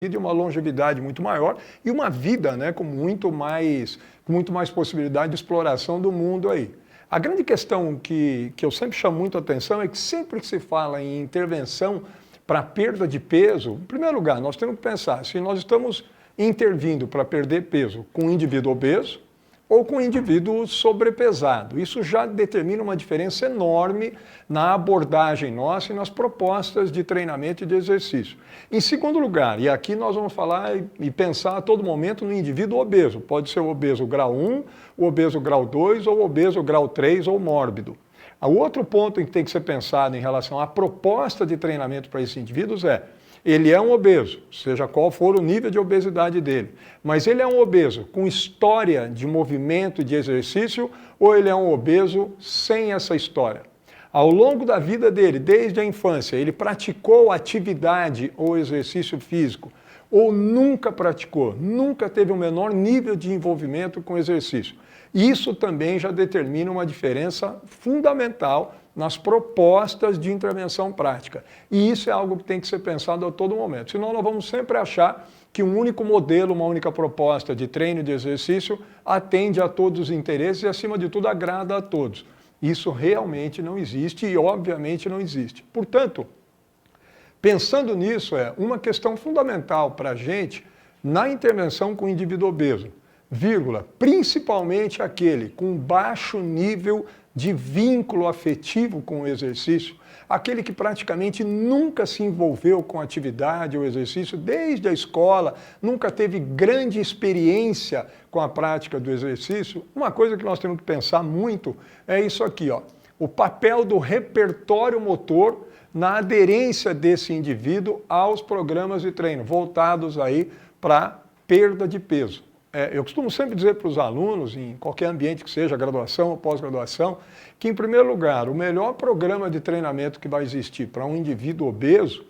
e uma longevidade muito maior e uma vida, né, com muito mais possibilidade de exploração do mundo aí. A grande questão que eu sempre chamo muito a atenção é que sempre que se fala em intervenção para perda de peso, em primeiro lugar, nós temos que pensar se nós estamos intervindo para perder peso com um indivíduo obeso ou com um indivíduo sobrepesado. Isso já determina uma diferença enorme na abordagem nossa e nas propostas de treinamento e de exercício. Em segundo lugar, e aqui nós vamos falar e pensar a todo momento no indivíduo obeso. Pode ser o obeso grau 1, o obeso grau 2 ou o obeso grau 3 ou mórbido. O outro ponto em que tem que ser pensado em relação à proposta de treinamento para esses indivíduos é: ele é um obeso, seja qual for o nível de obesidade dele, mas ele é um obeso com história de movimento e de exercício ou ele é um obeso sem essa história? Ao longo da vida dele, desde a infância, ele praticou atividade ou exercício físico ou nunca praticou, nunca teve o menor nível de envolvimento com exercício? Isso também já determina uma diferença fundamental nas propostas de intervenção prática. E isso é algo que tem que ser pensado a todo momento. Senão nós vamos sempre achar que um único modelo, uma única proposta de treino e de exercício atende a todos os interesses e, acima de tudo, agrada a todos. Isso realmente não existe e, obviamente, não existe. Portanto, pensando nisso, é uma questão fundamental para a gente na intervenção com o indivíduo obeso, principalmente aquele com baixo nível de vínculo afetivo com o exercício, aquele que praticamente nunca se envolveu com atividade ou exercício desde a escola, nunca teve grande experiência com a prática do exercício. Uma coisa que nós temos que pensar muito é isso aqui, ó, o papel do repertório motor na aderência desse indivíduo aos programas de treino, voltados aí para perda de peso. Eu costumo sempre dizer para os alunos, em qualquer ambiente que seja, graduação ou pós-graduação, que, em primeiro lugar, o melhor programa de treinamento que vai existir para um indivíduo obeso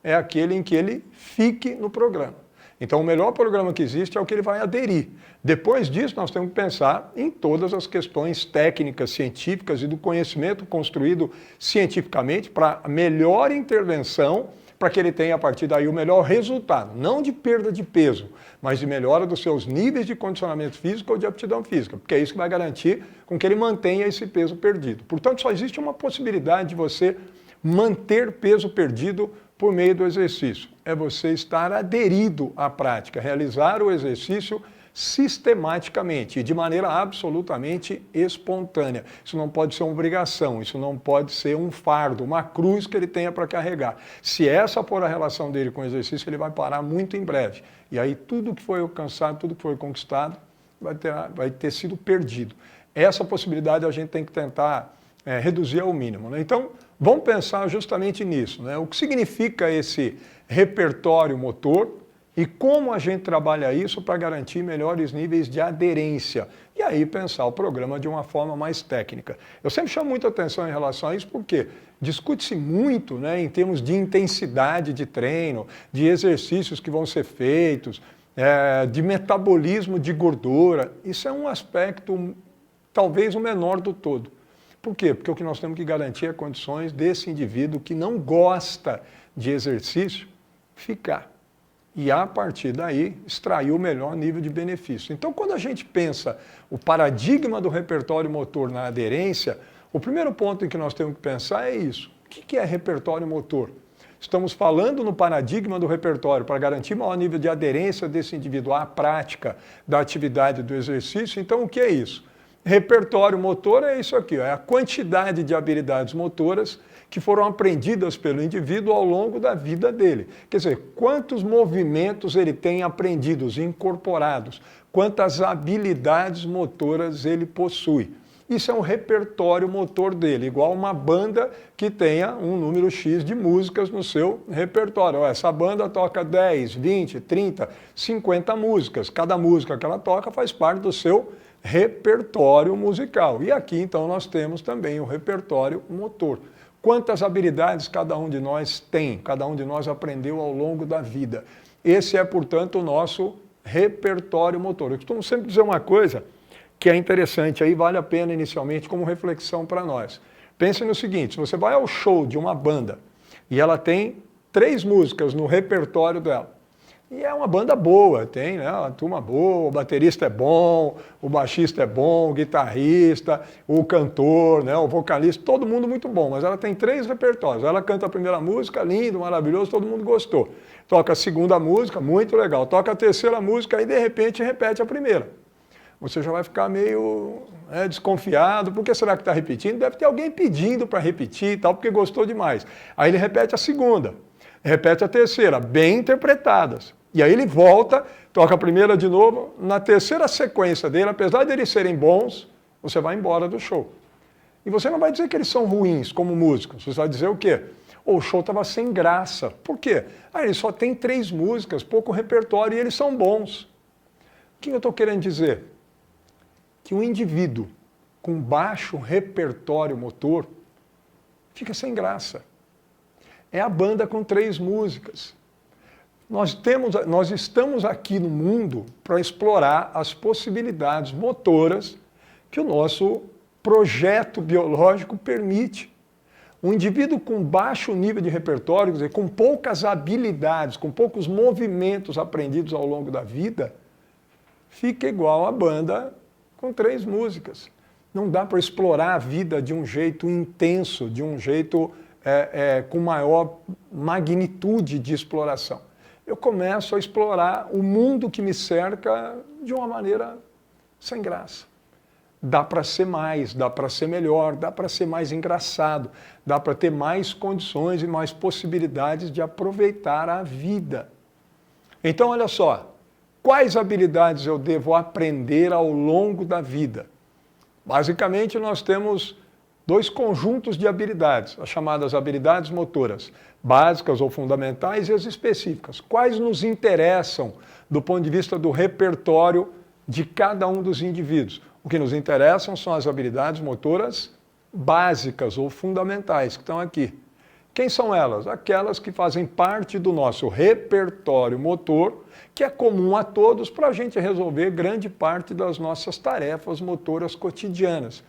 é aquele em que ele fique no programa. Então, o melhor programa que existe é o que ele vai aderir. Depois disso, nós temos que pensar em todas as questões técnicas, científicas e do conhecimento construído cientificamente para a melhor intervenção, para que ele tenha, a partir daí, o melhor resultado, não de perda de peso, mas de melhora dos seus níveis de condicionamento físico ou de aptidão física, porque é isso que vai garantir com que ele mantenha esse peso perdido. Portanto, só existe uma possibilidade de você manter peso perdido por meio do exercício. É você estar aderido à prática, realizar o exercício sistematicamente e de maneira absolutamente espontânea. Isso não pode ser uma obrigação, isso não pode ser um fardo, uma cruz que ele tenha para carregar. Se essa for a relação dele com o exercício, ele vai parar muito em breve. E aí tudo que foi alcançado, tudo que foi conquistado, vai ter sido perdido. Essa possibilidade a gente tem que tentar reduzir ao mínimo, né? Então, vamos pensar justamente nisso, né? O que significa esse repertório motor e como a gente trabalha isso para garantir melhores níveis de aderência. E aí pensar o programa de uma forma mais técnica. Eu sempre chamo muita atenção em relação a isso porque discute-se muito, né, em termos de intensidade de treino, de exercícios que vão ser feitos, de metabolismo de gordura. Isso é um aspecto talvez o menor do todo. Por quê? Porque o que nós temos que garantir é condições desse indivíduo que não gosta de exercício ficar. E, a partir daí, extrair o melhor nível de benefício. Então, quando a gente pensa o paradigma do repertório motor na aderência, o primeiro ponto em que nós temos que pensar é isso. O que é repertório motor? Estamos falando no paradigma do repertório para garantir maior nível de aderência desse indivíduo à prática da atividade do exercício. Então, o que é isso? Repertório motor é isso aqui, é a quantidade de habilidades motoras que foram aprendidas pelo indivíduo ao longo da vida dele. Quer dizer, quantos movimentos ele tem aprendidos, incorporados, quantas habilidades motoras ele possui. Isso é um repertório motor dele, igual uma banda que tenha um número X de músicas no seu repertório. Essa banda toca 10, 20, 30, 50 músicas. Cada música que ela toca faz parte do seu repertório musical. E aqui, então, nós temos também o repertório motor. Quantas habilidades cada um de nós tem, cada um de nós aprendeu ao longo da vida. Esse é, portanto, o nosso repertório motor. Eu costumo sempre dizer uma coisa que é interessante, aí vale a pena inicialmente como reflexão para nós. Pense no seguinte, se você vai ao show de uma banda e ela tem 3 músicas no repertório dela, E é uma banda boa, tem, né, uma turma boa, o baterista é bom, o baixista é bom, o guitarrista, o cantor, né, o vocalista, todo mundo muito bom, mas ela tem 3 repertórios. Ela canta a primeira música, lindo, maravilhoso, todo mundo gostou. Toca a segunda música, muito legal. Toca a terceira música e de repente repete a primeira. Você já vai ficar meio desconfiado, por que será que está repetindo? Deve ter alguém pedindo para repetir e tal, porque gostou demais. Aí ele repete a segunda, repete a terceira, bem interpretadas. E aí ele volta, toca a primeira de novo, na terceira sequência dele, apesar de eles serem bons, você vai embora do show. E você não vai dizer que eles são ruins como músicos, você vai dizer o quê? O show estava sem graça. Por quê? Ele só tem 3 músicas, pouco repertório e eles são bons. O que eu estou querendo dizer? Que um indivíduo com baixo repertório motor fica sem graça. É a banda com 3 músicas. Nós estamos aqui no mundo para explorar as possibilidades motoras que o nosso projeto biológico permite. Um indivíduo com baixo nível de repertório, quer dizer, com poucas habilidades, com poucos movimentos aprendidos ao longo da vida, fica igual a banda com 3 músicas. Não dá para explorar a vida de um jeito intenso, de um jeito com maior magnitude de exploração. Eu começo a explorar o mundo que me cerca de uma maneira sem graça. Dá para ser mais, dá para ser melhor, dá para ser mais engraçado, dá para ter mais condições e mais possibilidades de aproveitar a vida. Então, olha só, quais habilidades eu devo aprender ao longo da vida? Basicamente, nós temos 2 conjuntos de habilidades, as chamadas habilidades motoras, básicas ou fundamentais, e as específicas. Quais nos interessam do ponto de vista do repertório de cada um dos indivíduos? O que nos interessam são as habilidades motoras básicas ou fundamentais, que estão aqui. Quem são elas? Aquelas que fazem parte do nosso repertório motor, que é comum a todos para a gente resolver grande parte das nossas tarefas motoras cotidianas.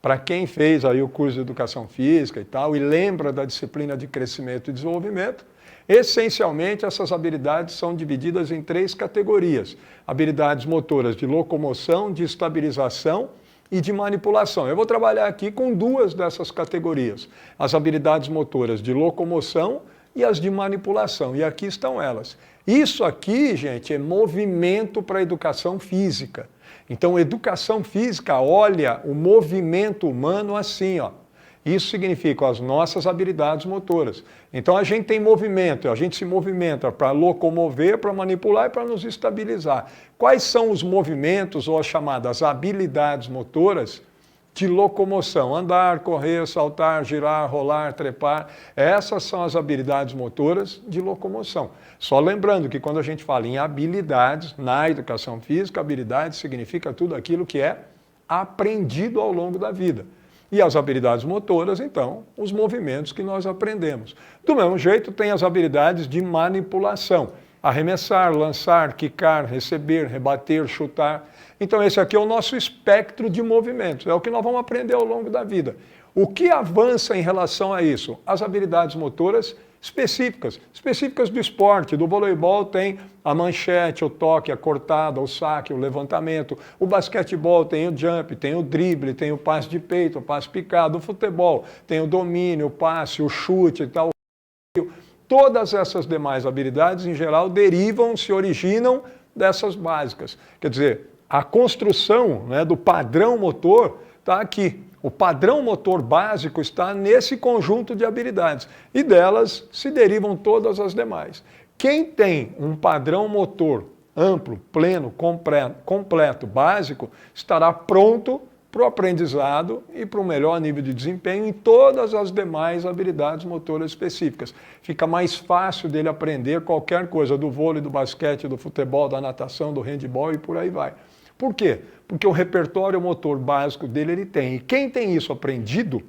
Para quem fez aí o curso de Educação Física e tal, e lembra da disciplina de Crescimento e Desenvolvimento, essencialmente essas habilidades são divididas em 3 categorias. Habilidades motoras de locomoção, de estabilização e de manipulação. Eu vou trabalhar aqui com 2 dessas categorias. As habilidades motoras de locomoção e as de manipulação. E aqui estão elas. Isso aqui, gente, é movimento para a educação física. Então, educação física olha o movimento humano assim, ó. Isso significa as nossas habilidades motoras. Então, a gente tem movimento, a gente se movimenta para locomover, para manipular e para nos estabilizar. Quais são os movimentos ou as chamadas habilidades motoras de locomoção? Andar, correr, saltar, girar, rolar, trepar. Essas são as habilidades motoras de locomoção. Só lembrando que quando a gente fala em habilidades, na educação física, habilidade significa tudo aquilo que é aprendido ao longo da vida. E as habilidades motoras, então, os movimentos que nós aprendemos. Do mesmo jeito, tem as habilidades de manipulação. Arremessar, lançar, quicar, receber, rebater, chutar. Então, esse aqui é o nosso espectro de movimentos. É o que nós vamos aprender ao longo da vida. O que avança em relação a isso? As habilidades motoras específicas do esporte. Do voleibol tem a manchete, o toque, a cortada, o saque, o levantamento. O basquetebol tem o jump, tem o drible, tem o passe de peito, o passe picado. O futebol tem o domínio, o passe, o chute e tal. Todas essas demais habilidades, em geral, derivam, se originam dessas básicas. Quer dizer, a construção, né, do padrão motor está aqui. O padrão motor básico está nesse conjunto de habilidades e delas se derivam todas as demais. Quem tem um padrão motor amplo, pleno, completo, básico, estará pronto para o aprendizado e para um melhor nível de desempenho em todas as demais habilidades motoras específicas. Fica mais fácil dele aprender qualquer coisa do vôlei, do basquete, do futebol, da natação, do handebol e por aí vai. Por quê? Porque o repertório motor básico dele ele tem. E quem tem isso aprendido,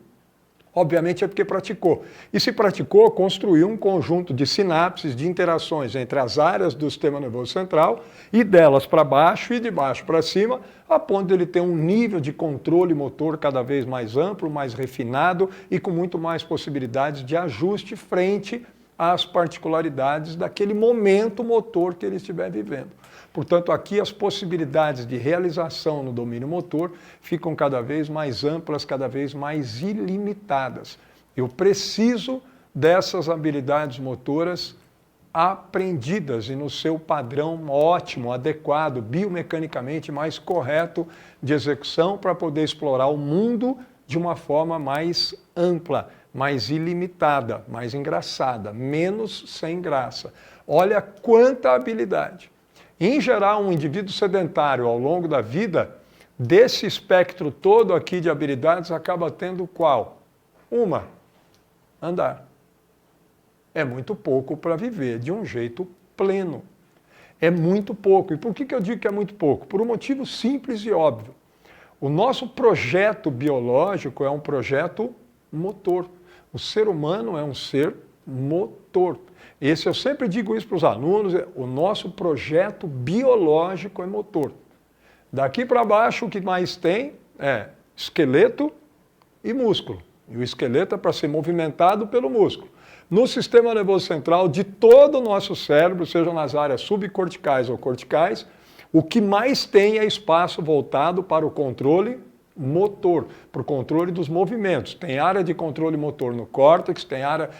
obviamente é porque praticou. E se praticou, construiu um conjunto de sinapses, de interações entre as áreas do sistema nervoso central e delas para baixo e de baixo para cima, a ponto de ele ter um nível de controle motor cada vez mais amplo, mais refinado e com muito mais possibilidades de ajuste frente às particularidades daquele momento motor que ele estiver vivendo. Portanto, aqui as possibilidades de realização no domínio motor ficam cada vez mais amplas, cada vez mais ilimitadas. Eu preciso dessas habilidades motoras aprendidas e no seu padrão ótimo, adequado, biomecanicamente mais correto de execução para poder explorar o mundo de uma forma mais ampla, mais ilimitada, mais engraçada, menos sem graça. Olha quanta habilidade. Em geral, um indivíduo sedentário ao longo da vida, desse espectro todo aqui de habilidades, acaba tendo qual? Uma, andar. É muito pouco para viver de um jeito pleno. É muito pouco. E por que eu digo que é muito pouco? Por um motivo simples e óbvio. O nosso projeto biológico é um projeto motor. O ser humano é um ser motor. Esse eu sempre digo isso para os alunos, o nosso projeto biológico é motor. Daqui para baixo o que mais tem é esqueleto e músculo. E o esqueleto é para ser movimentado pelo músculo. No sistema nervoso central de todo o nosso cérebro, seja nas áreas subcorticais ou corticais, o que mais tem é espaço voltado para o controle motor, para o controle dos movimentos. Tem área de controle motor no córtex, tem área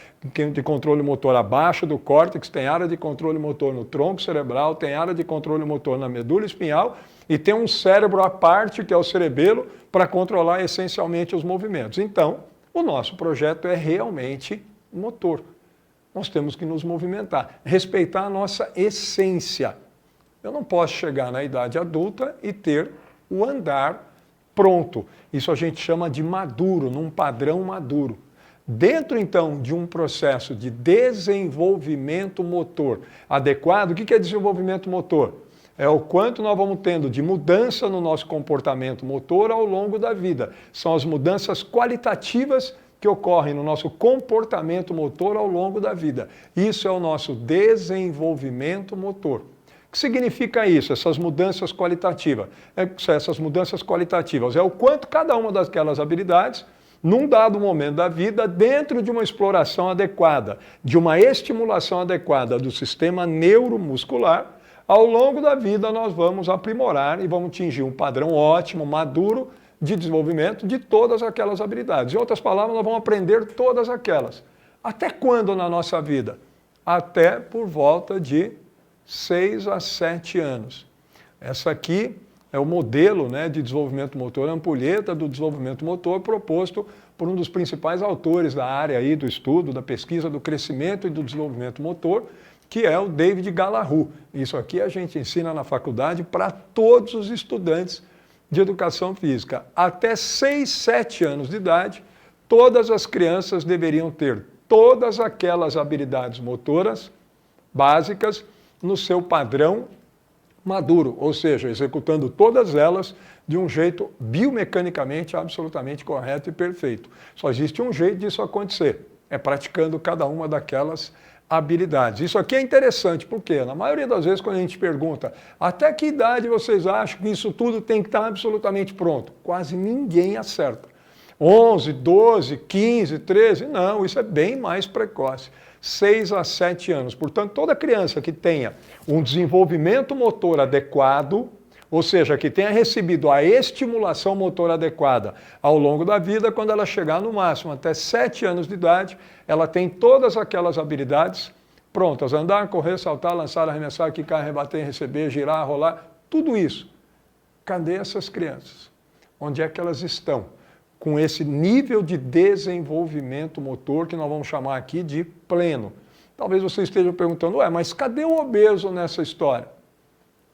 de controle motor abaixo do córtex, tem área de controle motor no tronco cerebral, tem área de controle motor na medula espinhal e tem um cérebro à parte, que é o cerebelo, para controlar essencialmente os movimentos. Então, o nosso projeto é realmente motor. Nós temos que nos movimentar, respeitar a nossa essência. Eu não posso chegar na idade adulta e ter o andar pronto. Isso a gente chama de maduro, num padrão maduro. Dentro, então, de um processo de desenvolvimento motor adequado, o que é desenvolvimento motor? É o quanto nós vamos tendo de mudança no nosso comportamento motor ao longo da vida. São as mudanças qualitativas que ocorrem no nosso comportamento motor ao longo da vida. Isso é o nosso desenvolvimento motor. O que significa isso, essas mudanças qualitativas? Essas mudanças qualitativas é o quanto cada uma daquelas habilidades, num dado momento da vida, dentro de uma exploração adequada, de uma estimulação adequada do sistema neuromuscular, ao longo da vida nós vamos aprimorar e vamos atingir um padrão ótimo, maduro, de desenvolvimento de todas aquelas habilidades. Em outras palavras, nós vamos aprender todas aquelas. Até quando na nossa vida? Até por volta de 6 a 7 anos. Essa aqui é o modelo, né, de desenvolvimento motor, a ampulheta do desenvolvimento motor proposto por um dos principais autores da área aí do estudo, da pesquisa do crescimento e do desenvolvimento motor, que é o David Gallahue. Isso aqui a gente ensina na faculdade para todos os estudantes de educação física. Até 6, 7 anos de idade, todas as crianças deveriam ter todas aquelas habilidades motoras básicas no seu padrão maduro, ou seja, executando todas elas de um jeito biomecanicamente absolutamente correto e perfeito. Só existe um jeito disso acontecer, é praticando cada uma daquelas habilidades. Isso aqui é interessante, porque na maioria das vezes quando a gente pergunta até que idade vocês acham que isso tudo tem que estar absolutamente pronto? Quase ninguém acerta. 11, 12, 15, 13, não, isso é bem mais precoce. 6 a 7 anos. Portanto, toda criança que tenha um desenvolvimento motor adequado, ou seja, que tenha recebido a estimulação motor adequada ao longo da vida, quando ela chegar no máximo até 7 anos de idade, ela tem todas aquelas habilidades prontas. Andar, correr, saltar, lançar, arremessar, quicar, rebater, receber, girar, rolar, tudo isso. Cadê essas crianças? Onde é que elas estão? Com esse nível de desenvolvimento motor que nós vamos chamar aqui de pleno. Talvez você esteja perguntando, mas cadê o obeso nessa história?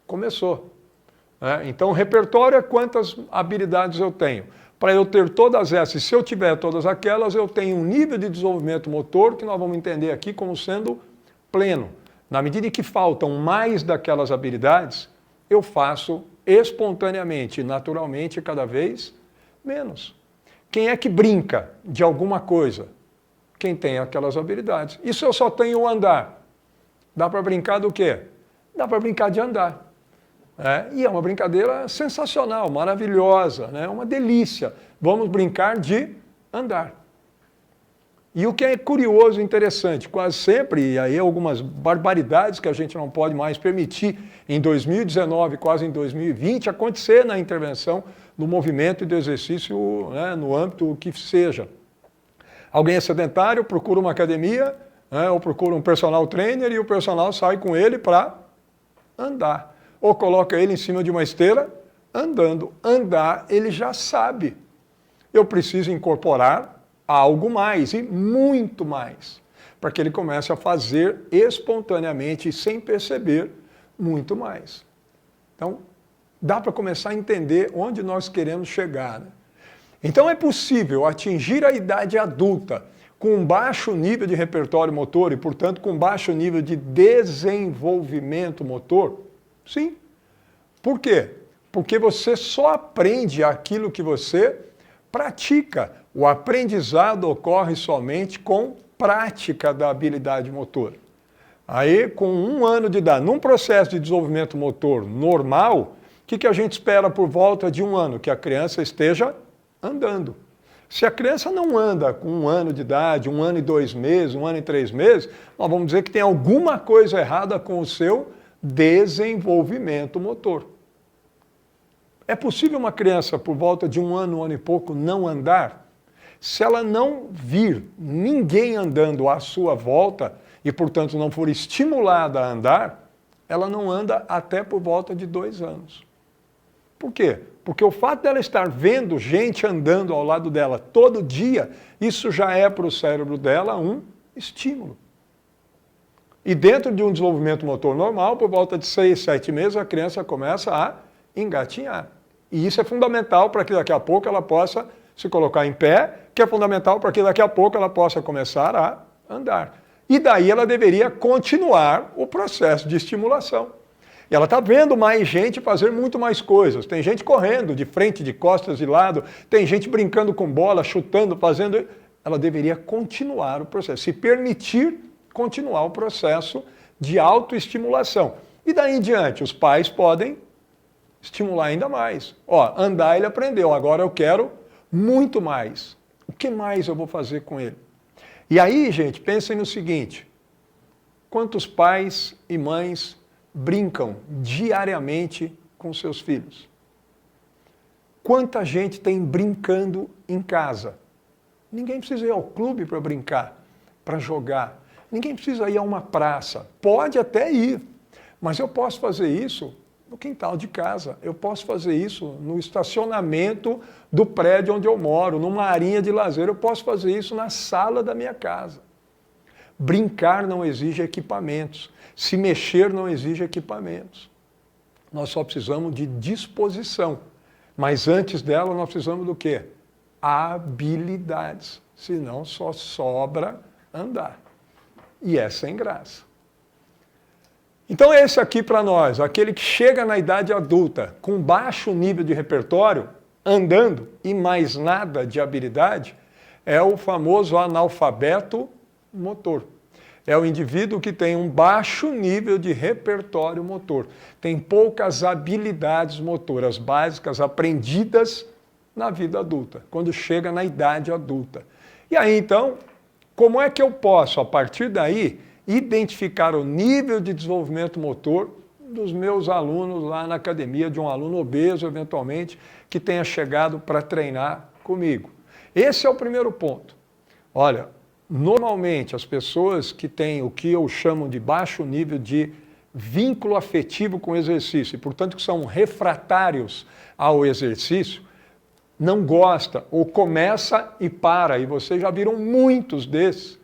Começou. Então, o repertório é quantas habilidades eu tenho. Para eu ter todas essas, se eu tiver todas aquelas, eu tenho um nível de desenvolvimento motor que nós vamos entender aqui como sendo pleno. Na medida em que faltam mais daquelas habilidades, eu faço espontaneamente, naturalmente, cada vez menos. Quem é que brinca de alguma coisa? Quem tem aquelas habilidades. Isso eu só tenho o andar. Dá para brincar do quê? Dá para brincar de andar. E é uma brincadeira sensacional, maravilhosa, né? Uma delícia. Vamos brincar de andar. E o que é curioso e interessante, quase sempre, e aí algumas barbaridades que a gente não pode mais permitir em 2019, quase em 2020, acontecer na intervenção do movimento e do exercício, né, no âmbito que seja. Alguém é sedentário, procura uma academia, né, ou procura um personal trainer e o personal sai com ele para andar. Ou coloca ele em cima de uma esteira, andando. Andar, ele já sabe. Eu preciso incorporar algo mais e muito mais, para que ele comece a fazer espontaneamente e sem perceber muito mais. Então, dá para começar a entender onde nós queremos chegar, né? Então é possível atingir a idade adulta com um baixo nível de repertório motor e, portanto, com baixo nível de desenvolvimento motor? Sim. Por quê? Porque você só aprende aquilo que você pratica. O aprendizado ocorre somente com prática da habilidade motora. Aí, com 1 ano de idade, num processo de desenvolvimento motor normal, o que a gente espera por volta de 1 ano? Que a criança esteja andando. Se a criança não anda com 1 ano de idade, 1 ano e 2 meses, 1 ano e 3 meses, nós vamos dizer que tem alguma coisa errada com o seu desenvolvimento motor. É possível uma criança, por volta de 1 ano e pouco, não andar? Se ela não vir ninguém andando à sua volta e, portanto, não for estimulada a andar, ela não anda até por volta de 2 anos. Por quê? Porque o fato dela estar vendo gente andando ao lado dela todo dia, isso já é para o cérebro dela um estímulo. E dentro de um desenvolvimento motor normal, por volta de 6, 7 meses, a criança começa a engatinhar. E isso é fundamental para que daqui a pouco ela possa se colocar em pé, que é fundamental para que daqui a pouco ela possa começar a andar. E daí ela deveria continuar o processo de estimulação. E ela está vendo mais gente fazer muito mais coisas. Tem gente correndo de frente, de costas, de lado, tem gente brincando com bola, chutando, fazendo... Ela deveria continuar o processo, se permitir continuar o processo de autoestimulação. E daí em diante, os pais podem estimular ainda mais. Ó, andar ele aprendeu, agora eu quero muito mais. O que mais eu vou fazer com ele? E aí, gente, pensem no seguinte: quantos pais e mães brincam diariamente com seus filhos? Quanta gente tem brincando em casa? Ninguém precisa ir ao clube para brincar, para jogar. Ninguém precisa ir a uma praça. Pode até ir, mas eu posso fazer isso no quintal de casa. Eu posso fazer isso no estacionamento do prédio onde eu moro, numa arinha de lazer. Eu posso fazer isso na sala da minha casa. Brincar não exige equipamentos. Se mexer não exige equipamentos. Nós só precisamos de disposição. Mas antes dela, nós precisamos do quê? Habilidades. Senão só sobra andar. E é sem graça. Então esse aqui para nós, aquele que chega na idade adulta com baixo nível de repertório, andando e mais nada de habilidade, é o famoso analfabeto motor. É o indivíduo que tem um baixo nível de repertório motor, tem poucas habilidades motoras básicas aprendidas na vida adulta, quando chega na idade adulta. E aí então, como é que eu posso, a partir daí, identificar o nível de desenvolvimento motor dos meus alunos lá na academia, de um aluno obeso, eventualmente, que tenha chegado para treinar comigo? Esse é o primeiro ponto. Olha, normalmente as pessoas que têm o que eu chamo de baixo nível de vínculo afetivo com o exercício, e portanto que são refratários ao exercício, não gosta ou começa e para, e vocês já viram muitos desses.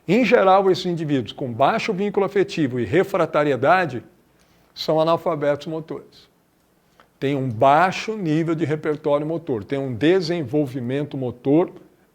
Em geral, esses indivíduos com baixo vínculo afetivo e refratariedade são analfabetos motores. Tem um baixo nível de repertório motor, tem um desenvolvimento motor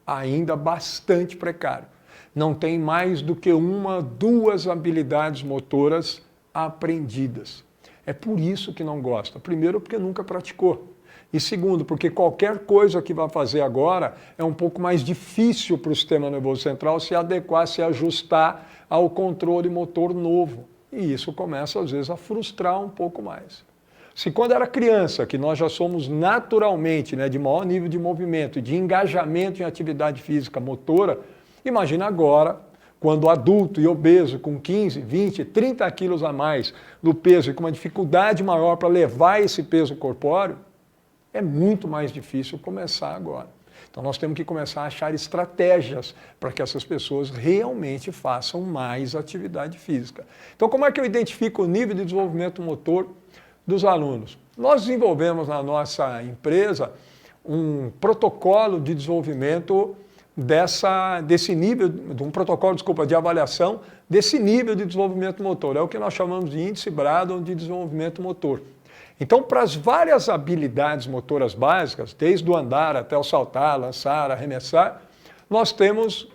ainda bastante precário. Não tem mais do que 1, 2 habilidades motoras aprendidas. É por isso que não gosta. Primeiro, porque nunca praticou. E segundo, porque qualquer coisa que vai fazer agora é um pouco mais difícil para o sistema nervoso central se adequar, se ajustar ao controle motor novo. E isso começa, às vezes, a frustrar um pouco mais. Se quando era criança, que nós já somos naturalmente, né, de maior nível de movimento, de engajamento em atividade física motora, Imagina agora, quando adulto e obeso, com 15, 20, 30 quilos a mais no peso e com uma dificuldade maior para levar esse peso corpóreo, é muito mais difícil começar agora. Então nós temos que começar a achar estratégias para que essas pessoas realmente façam mais atividade física. Então como é que eu identifico o nível de desenvolvimento motor dos alunos? Nós desenvolvemos na nossa empresa um protocolo de desenvolvimento desse nível, de avaliação desse nível de desenvolvimento motor. É o que nós chamamos de índice Braddon de desenvolvimento motor. Então, para as várias habilidades motoras básicas, desde o andar até o saltar, lançar, arremessar, nós temos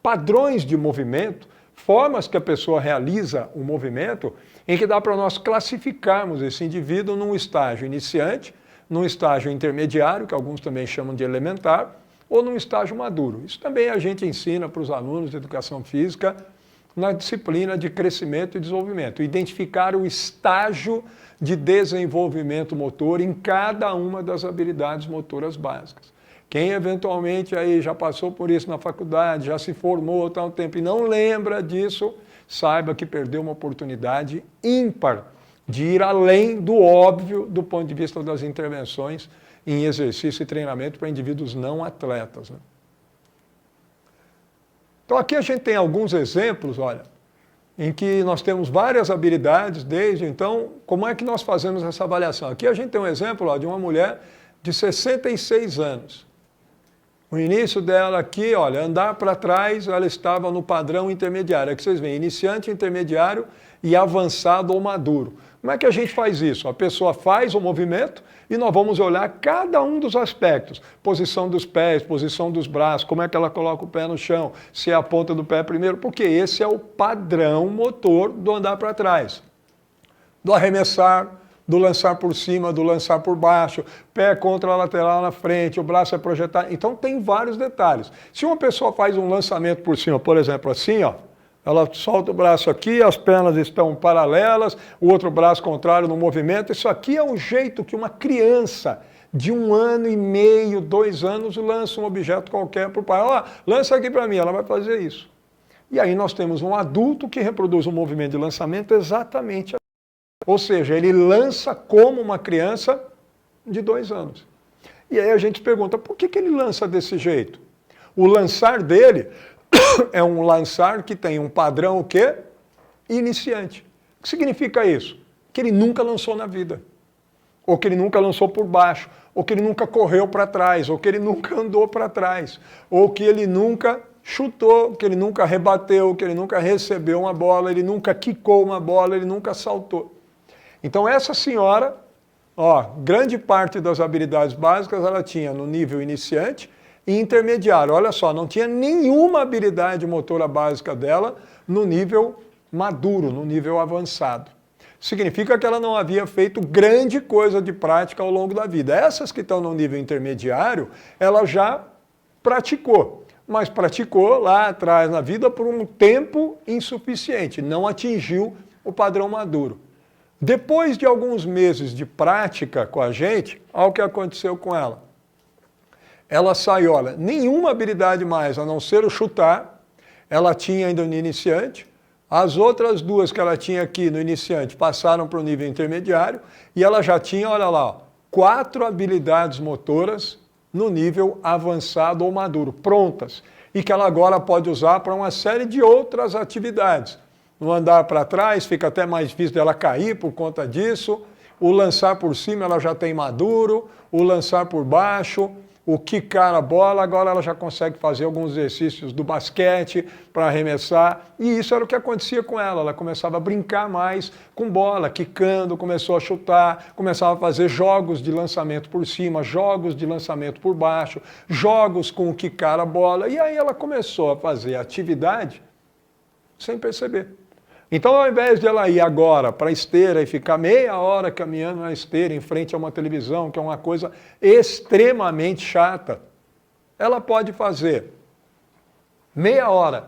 padrões de movimento, formas que a pessoa realiza o movimento, em que dá para nós classificarmos esse indivíduo num estágio iniciante, num estágio intermediário, que alguns também chamam de elementar, ou num estágio maduro. Isso também a gente ensina para os alunos de educação física na disciplina de crescimento e desenvolvimento, identificar o estágio de desenvolvimento motor em cada uma das habilidades motoras básicas. Quem eventualmente aí já passou por isso na faculdade, já se formou há tal tempo e não lembra disso, saiba que perdeu uma oportunidade ímpar de ir além do óbvio do ponto de vista das intervenções em exercício e treinamento para indivíduos não atletas, né? Então aqui a gente tem alguns exemplos, olha, em que nós temos várias habilidades desde então, como é que nós fazemos essa avaliação? Aqui a gente tem um exemplo, ó, de uma mulher de 66 anos. O início dela aqui, olha, andar para trás, ela estava no padrão intermediário. Aqui vocês veem, iniciante, intermediário e avançado ou maduro. Como é que a gente faz isso? A pessoa faz o movimento e nós vamos olhar cada um dos aspectos. Posição dos pés, posição dos braços, como é que ela coloca o pé no chão, se é a ponta do pé primeiro, porque esse é o padrão motor do andar para trás. Do arremessar, do lançar por cima, do lançar por baixo, pé contra a lateral na frente, o braço é projetado. Então tem vários detalhes. Se uma pessoa faz um lançamento por cima, por exemplo, assim, ó, ela solta o braço aqui, as pernas estão paralelas, o outro braço contrário no movimento. Isso aqui é o jeito que uma criança de 1 ano e meio, 2 anos, lança um objeto qualquer para o pai. Ó, lança aqui para mim, ela vai fazer isso. E aí nós temos um adulto que reproduz um movimento de lançamento exatamente assim. Ou seja, ele lança como uma criança de 2 anos. E aí a gente pergunta, por que ele lança desse jeito? O lançar dele é um lançar que tem um padrão o quê? Iniciante. O que significa isso? Que ele nunca lançou na vida. Ou que ele nunca lançou por baixo. Ou que ele nunca correu para trás. Ou que ele nunca andou para trás. Ou que ele nunca chutou, que ele nunca rebateu, que ele nunca recebeu uma bola, ele nunca quicou uma bola, ele nunca saltou. Então essa senhora, ó, grande parte das habilidades básicas ela tinha no nível iniciante e intermediário. Olha só, não tinha nenhuma habilidade motora básica dela no nível maduro, no nível avançado. Significa que ela não havia feito grande coisa de prática ao longo da vida. Essas que estão no nível intermediário, ela já praticou, mas praticou lá atrás na vida por um tempo insuficiente, não atingiu o padrão maduro. Depois de alguns meses de prática com a gente, olha o que aconteceu com ela. Ela saiu, olha, nenhuma habilidade mais, a não ser o chutar, ela tinha ainda no iniciante. As outras 2 que ela tinha aqui no iniciante passaram para o nível intermediário e ela já tinha, olha lá, 4 habilidades motoras no nível avançado ou maduro, prontas, e que ela agora pode usar para uma série de outras atividades. No andar para trás, fica até mais difícil dela cair por conta disso. O lançar por cima ela já tem maduro, o lançar por baixo, o quicar a bola, agora ela já consegue fazer alguns exercícios do basquete para arremessar. E isso era o que acontecia com ela começava a brincar mais com bola, quicando, começou a chutar, começava a fazer jogos de lançamento por cima, jogos de lançamento por baixo, jogos com o quicar a bola. E aí ela começou a fazer atividade sem perceber. Então, ao invés de ela ir agora para a esteira e ficar meia hora caminhando na esteira em frente a uma televisão, que é uma coisa extremamente chata, ela pode fazer meia hora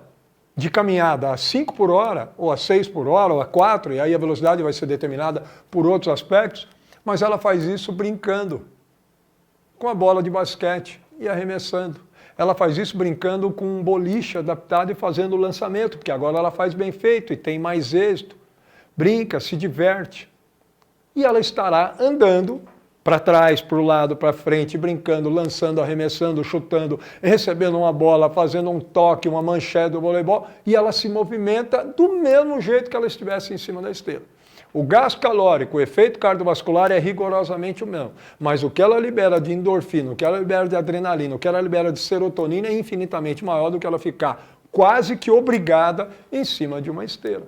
de caminhada a 5 por hora, ou a 6 por hora, ou a 4, e aí a velocidade vai ser determinada por outros aspectos, mas ela faz isso brincando com a bola de basquete e arremessando. ela faz isso brincando com um boliche adaptado e fazendo o lançamento, porque agora ela faz bem feito e tem mais êxito. Brinca, se diverte. E ela estará andando para trás, para o lado, para frente, brincando, lançando, arremessando, chutando, recebendo uma bola, fazendo um toque, uma manchete do voleibol, e ela se movimenta do mesmo jeito que ela estivesse em cima da esteira. O gasto calórico, o efeito cardiovascular é rigorosamente o mesmo, mas o que ela libera de endorfina, o que ela libera de adrenalina, o que ela libera de serotonina é infinitamente maior do que ela ficar quase que obrigada em cima de uma esteira.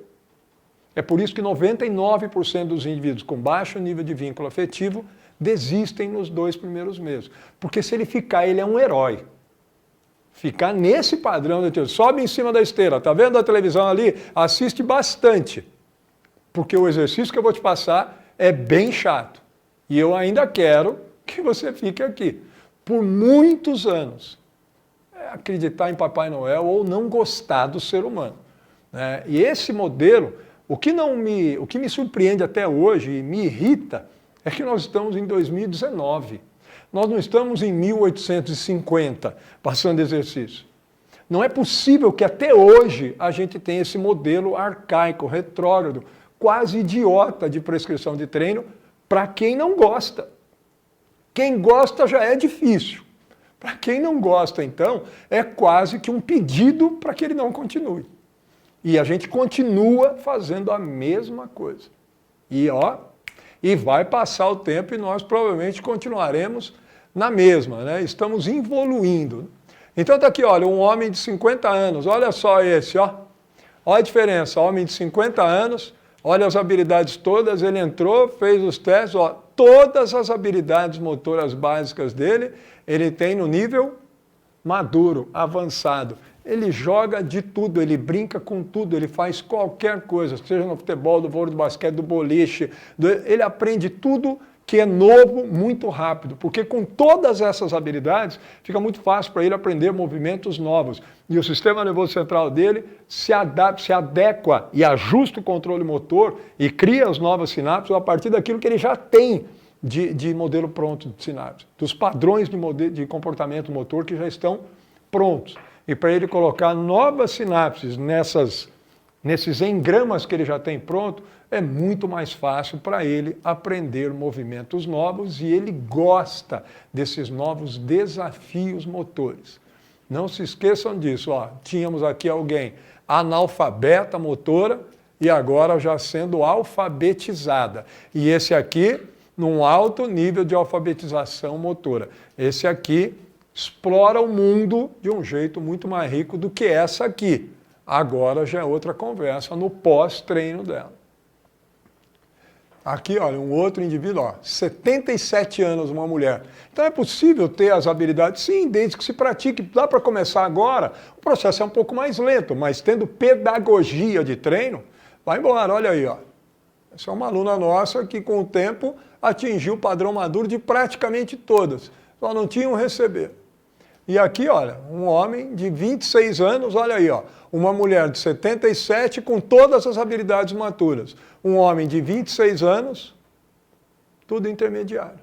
É por isso que 99% dos indivíduos com baixo nível de vínculo afetivo desistem nos 2 primeiros meses. Porque se ele ficar, ele é um herói. Ficar nesse padrão, de sobe em cima da esteira, tá vendo a televisão ali? Assiste bastante. Porque o exercício que eu vou te passar é bem chato. E eu ainda quero que você fique aqui por muitos anos. É acreditar em Papai Noel ou não gostar do ser humano. E esse modelo, o que me surpreende até hoje e me irrita, é que nós estamos em 2019. Nós não estamos em 1850 passando exercício. Não é possível que até hoje a gente tenha esse modelo arcaico, retrógrado, quase idiota de prescrição de treino para quem não gosta. Quem gosta já é difícil. Para quem não gosta, então, é quase que um pedido para que ele não continue. E a gente continua fazendo a mesma coisa. E vai passar o tempo e nós provavelmente continuaremos na mesma, né? Estamos evoluindo. Então está aqui, olha, um homem de 50 anos, olha só esse, ó. Olha a diferença, homem de 50 anos, olha as habilidades todas, ele entrou, fez os testes, ó, todas as habilidades motoras básicas dele, ele tem no nível maduro, avançado. Ele joga de tudo, ele brinca com tudo, ele faz qualquer coisa, seja no futebol, do vôlei, do basquete, do boliche, ele aprende tudo que é novo muito rápido, porque com todas essas habilidades fica muito fácil para ele aprender movimentos novos. E o sistema nervoso central dele se adequa e ajusta o controle motor e cria as novas sinapses a partir daquilo que ele já tem de modelo pronto de sinapse, dos padrões de comportamento motor que já estão prontos. E para ele colocar novas sinapses nesses engramas que ele já tem pronto, é muito mais fácil para ele aprender movimentos novos e ele gosta desses novos desafios motores. Não se esqueçam disso, ó, tínhamos aqui alguém analfabeta motora e agora já sendo alfabetizada. E esse aqui, num alto nível de alfabetização motora. Esse aqui explora o mundo de um jeito muito mais rico do que essa aqui. Agora já é outra conversa no pós-treino dela. Aqui, olha, um outro indivíduo, ó, 77 anos, uma mulher. Então é possível ter as habilidades? Sim, desde que se pratique. Dá para começar agora. O processo é um pouco mais lento, mas tendo pedagogia de treino, vai embora, olha aí, ó. Essa é uma aluna nossa que com o tempo atingiu o padrão maduro de praticamente todas. Só não tinham receber. E aqui, olha, um homem de 26 anos, olha aí, ó, uma mulher de 77 com todas as habilidades maturas. Um homem de 26 anos, tudo intermediário.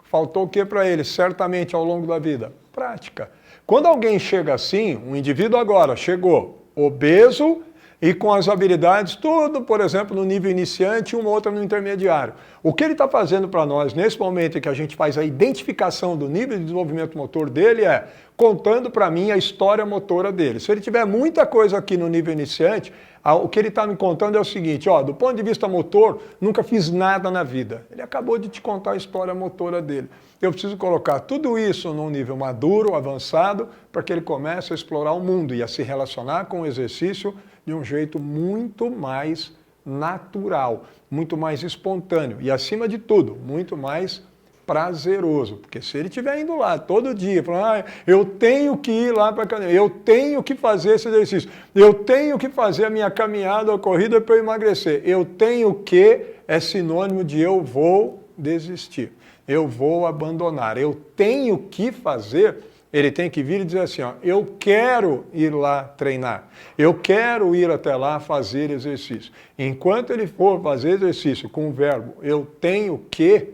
Faltou o que para ele? Certamente ao longo da vida? Prática. Quando alguém chega assim, um indivíduo agora chegou obeso e com as habilidades, tudo, por exemplo, no nível iniciante e uma outra no intermediário. O que ele está fazendo para nós, nesse momento em que a gente faz a identificação do nível de desenvolvimento motor dele, é contando para mim a história motora dele. Se ele tiver muita coisa aqui no nível iniciante, o que ele está me contando é o seguinte, ó, do ponto de vista motor, nunca fiz nada na vida. Ele acabou de te contar a história motora dele. Eu preciso colocar tudo isso num nível maduro, avançado, para que ele comece a explorar o mundo e a se relacionar com o exercício de um jeito muito mais natural, muito mais espontâneo e, acima de tudo, muito mais prazeroso. Porque se ele estiver indo lá todo dia, falando, eu tenho que ir lá para a academia, eu tenho que fazer esse exercício, eu tenho que fazer a minha caminhada ou corrida para eu emagrecer, eu tenho que, é sinônimo de eu vou desistir, eu vou abandonar, eu tenho que fazer. Ele tem que vir e dizer assim, ó, eu quero ir lá treinar, eu quero ir até lá fazer exercício. Enquanto ele for fazer exercício com o verbo eu tenho que,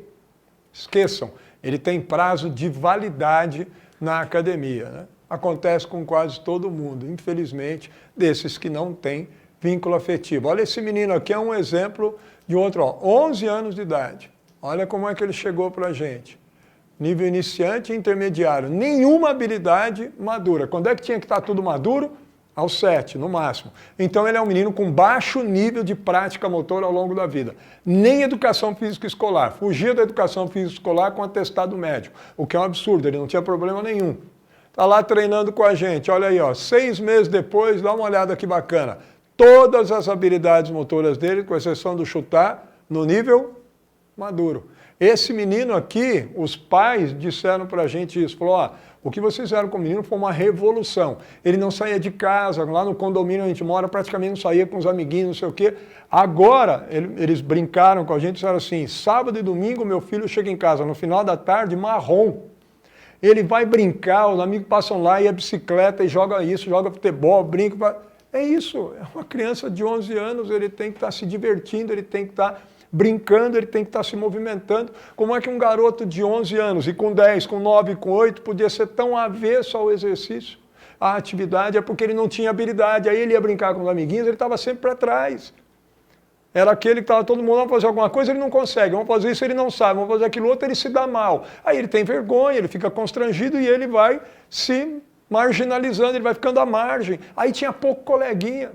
esqueçam, ele tem prazo de validade na academia, né? Acontece com quase todo mundo, infelizmente, desses que não têm vínculo afetivo. Olha, esse menino aqui é um exemplo de outro, ó, 11 anos de idade. Olha como é que ele chegou para a gente. Nível iniciante e intermediário. Nenhuma habilidade madura. Quando é que tinha que estar tudo maduro? Aos 7, no máximo. Então ele é um menino com baixo nível de prática motora ao longo da vida. Nem educação física escolar. Fugia da educação física escolar com atestado médico. O que é um absurdo, ele não tinha problema nenhum. Está lá treinando com a gente. Olha aí, ó, 6 meses depois, dá uma olhada que bacana. Todas as habilidades motoras dele, com exceção do chutar, no nível maduro. Esse menino aqui, os pais disseram para a gente isso, falou, ó, o que vocês fizeram com o menino foi uma revolução. Ele não saía de casa, lá no condomínio a gente mora, praticamente não saía com os amiguinhos, não sei o quê. Agora, eles brincaram com a gente, disseram assim, sábado e domingo meu filho chega em casa, no final da tarde, marrom. Ele vai brincar, os amigos passam lá e a bicicleta e joga isso, joga futebol, brinca. É isso, é uma criança de 11 anos, ele tem que estar se divertindo, ele tem que estar brincando, ele tem que estar se movimentando. Como é que um garoto de 11 anos, e com 10, com 9, com 8, podia ser tão avesso ao exercício, à atividade? É porque ele não tinha habilidade. Aí ele ia brincar com os amiguinhos, ele estava sempre para trás. Era aquele que estava todo mundo, vamos fazer alguma coisa, ele não consegue, vamos fazer isso, ele não sabe, vamos fazer aquilo outro, ele se dá mal. Aí ele tem vergonha, ele fica constrangido e ele vai se marginalizando, ele vai ficando à margem. Aí tinha pouco coleguinha.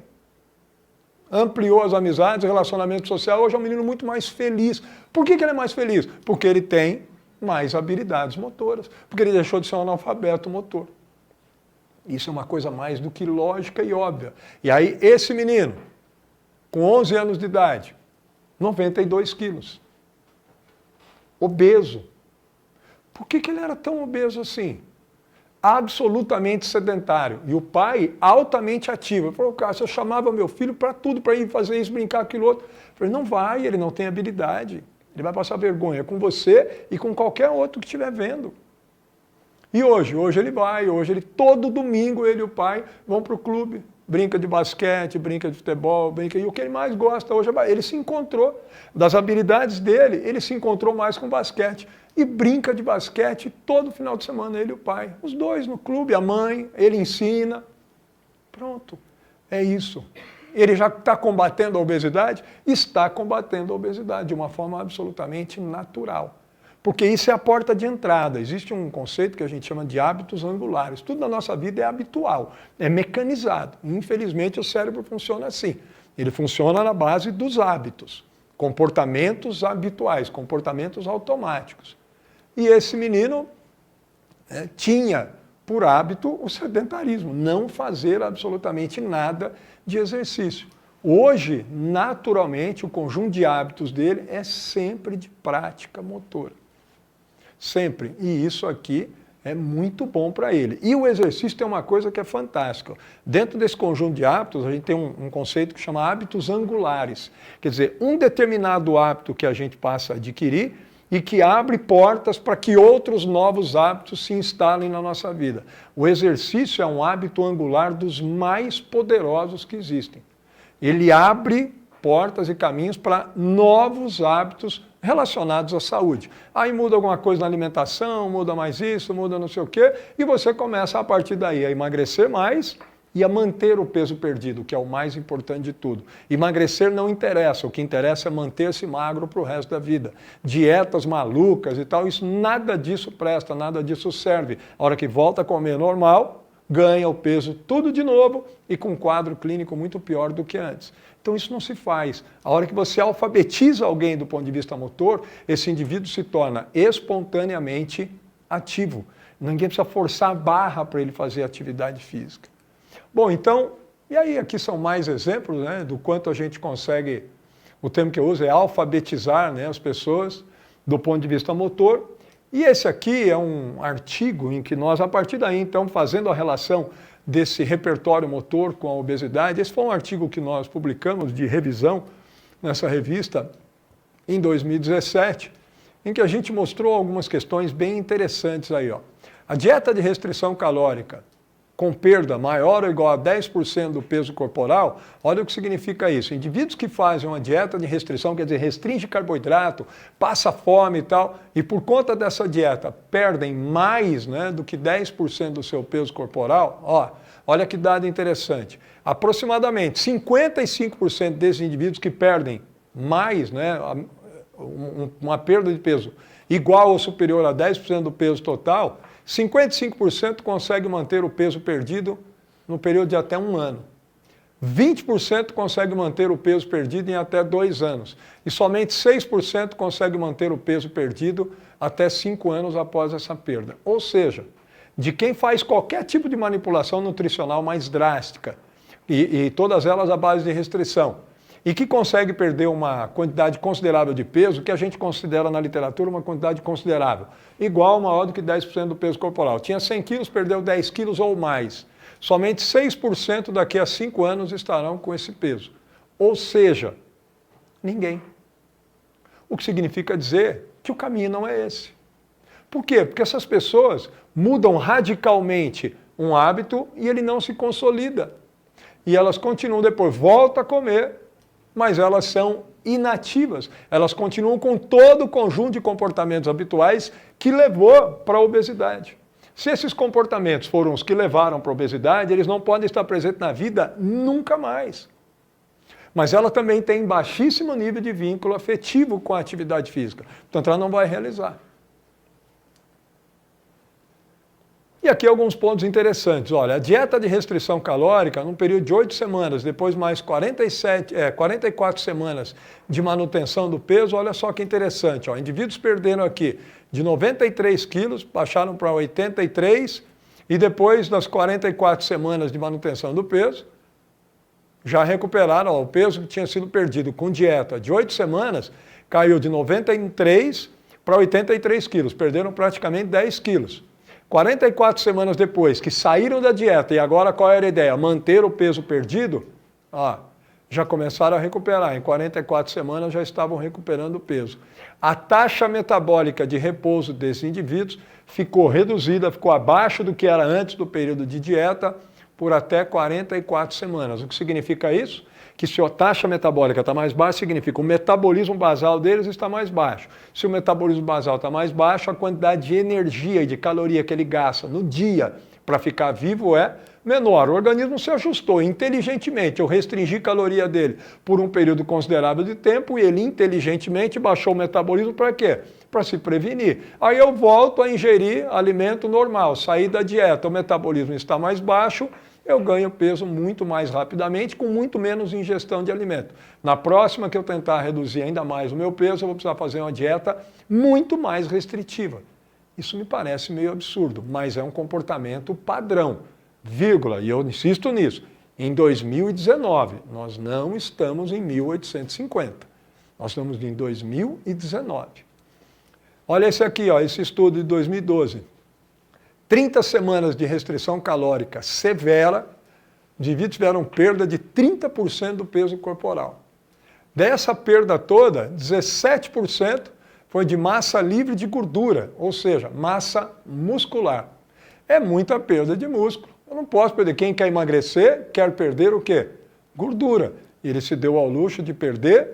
Ampliou as amizades, o relacionamento social, hoje é um menino muito mais feliz. Por que ele é mais feliz? Porque ele tem mais habilidades motoras, porque ele deixou de ser um analfabeto motor. Isso é uma coisa mais do que lógica e óbvia. E aí esse menino, com 11 anos de idade, 92 quilos, obeso. Por que ele era tão obeso assim? Absolutamente sedentário. E o pai altamente ativo. Ele falou, cara, eu chamava meu filho para tudo, para ir fazer isso, brincar, aquilo outro. Eu falei, não vai, ele não tem habilidade. Ele vai passar vergonha com você e com qualquer outro que estiver vendo. E hoje ele vai, todo domingo ele e o pai vão para o clube. Brinca de basquete, brinca de futebol, brinca. E o que ele mais gosta hoje é ele se encontrou. Das habilidades dele, ele se encontrou mais com basquete. E brinca de basquete todo final de semana, ele e o pai. Os dois no clube, a mãe, ele ensina. Pronto, é isso. Ele já está combatendo a obesidade? Está combatendo a obesidade de uma forma absolutamente natural. Porque isso é a porta de entrada. Existe um conceito que a gente chama de hábitos angulares. Tudo na nossa vida é habitual, é mecanizado. Infelizmente o cérebro funciona assim. Ele funciona na base dos hábitos, comportamentos habituais, comportamentos automáticos. E esse menino tinha por hábito o sedentarismo, não fazer absolutamente nada de exercício. Hoje, naturalmente, o conjunto de hábitos dele é sempre de prática motora. Sempre. E isso aqui é muito bom para ele. E o exercício tem uma coisa que é fantástica. Dentro desse conjunto de hábitos, a gente tem um conceito que chama hábitos angulares. Quer dizer, um determinado hábito que a gente passa a adquirir e que abre portas para que outros novos hábitos se instalem na nossa vida. O exercício é um hábito angular dos mais poderosos que existem. Ele abre portas e caminhos para novos hábitos relacionados à saúde. Aí muda alguma coisa na alimentação, muda mais isso, muda não sei o quê, e você começa a partir daí a emagrecer mais e a manter o peso perdido, que é o mais importante de tudo. Emagrecer não interessa, o que interessa é manter-se magro para o resto da vida. Dietas malucas e tal, isso, nada disso presta, nada disso serve. A hora que volta a comer normal, ganha o peso tudo de novo e com um quadro clínico muito pior do que antes. Então isso não se faz. A hora que você alfabetiza alguém do ponto de vista motor, esse indivíduo se torna espontaneamente ativo. Ninguém precisa forçar a barra para ele fazer atividade física. Bom, então, e aí aqui são mais exemplos, né, do quanto a gente consegue, o termo que eu uso é alfabetizar, né, as pessoas do ponto de vista motor. E esse aqui é um artigo em que nós, a partir daí, então, fazendo a relação desse repertório motor com a obesidade, esse foi um artigo que nós publicamos de revisão nessa revista em 2017, em que a gente mostrou algumas questões bem interessantes aí, ó. A dieta de restrição calórica com perda maior ou igual a 10% do peso corporal, olha o que significa isso. Indivíduos que fazem uma dieta de restrição, quer dizer, restringe carboidrato, passa fome e tal, e por conta dessa dieta perdem mais, né, do que 10% do seu peso corporal, olha que dado interessante. Aproximadamente 55% desses indivíduos que perdem mais, né, uma perda de peso igual ou superior a 10% do peso total, 55% consegue manter o peso perdido no período de até 1 ano. 20% consegue manter o peso perdido em até 2 anos. E somente 6% consegue manter o peso perdido até 5 anos após essa perda. Ou seja, de quem faz qualquer tipo de manipulação nutricional mais drástica, e todas elas à base de restrição, e que consegue perder uma quantidade considerável de peso, que a gente considera na literatura uma quantidade considerável, igual ou maior do que 10% do peso corporal. Tinha 100 quilos, perdeu 10 quilos ou mais. Somente 6% daqui a 5 anos estarão com esse peso. Ou seja, ninguém. O que significa dizer que o caminho não é esse. Por quê? Porque essas pessoas mudam radicalmente um hábito e ele não se consolida. E elas continuam depois, voltam a comer, mas elas são inativas. Elas continuam com todo o conjunto de comportamentos habituais que levou para a obesidade. Se esses comportamentos foram os que levaram para a obesidade, eles não podem estar presentes na vida nunca mais. Mas ela também tem baixíssimo nível de vínculo afetivo com a atividade física. Portanto, ela não vai realizar. E aqui alguns pontos interessantes. Olha, a dieta de restrição calórica, num período de 8 semanas, depois mais 44 semanas de manutenção do peso, olha só que interessante. Indivíduos perderam aqui de 93 quilos, baixaram para 83, e depois das 44 semanas de manutenção do peso, já recuperaram o peso que tinha sido perdido com dieta de 8 semanas, caiu de 93 para 83 quilos, perderam praticamente 10 quilos. 44 semanas depois que saíram da dieta, e agora qual era a ideia? Manter o peso perdido, já começaram a recuperar. Em 44 semanas já estavam recuperando o peso. A taxa metabólica de repouso desses indivíduos ficou reduzida, ficou abaixo do que era antes do período de dieta por até 44 semanas. O que significa isso? Que se a taxa metabólica está mais baixa, significa que o metabolismo basal deles está mais baixo. Se o metabolismo basal está mais baixo, a quantidade de energia e de caloria que ele gasta no dia para ficar vivo é menor. O organismo se ajustou inteligentemente. Eu restringi a caloria dele por um período considerável de tempo e ele inteligentemente baixou o metabolismo para quê? Para se prevenir. Aí eu volto a ingerir alimento normal, sair da dieta, o metabolismo está mais baixo, eu ganho peso muito mais rapidamente, com muito menos ingestão de alimento. Na próxima que eu tentar reduzir ainda mais o meu peso, eu vou precisar fazer uma dieta muito mais restritiva. Isso me parece meio absurdo, mas é um comportamento padrão, vírgula, e eu insisto nisso. Em 2019, nós não estamos em 1850, nós estamos em 2019. Olha esse aqui, esse estudo de 2012. 30 semanas de restrição calórica severa, os indivíduos tiveram perda de 30% do peso corporal. Dessa perda toda, 17% foi de massa livre de gordura, ou seja, massa muscular. É muita perda de músculo. Eu não posso perder. Quem quer emagrecer, quer perder o quê? Gordura. Ele se deu ao luxo de perder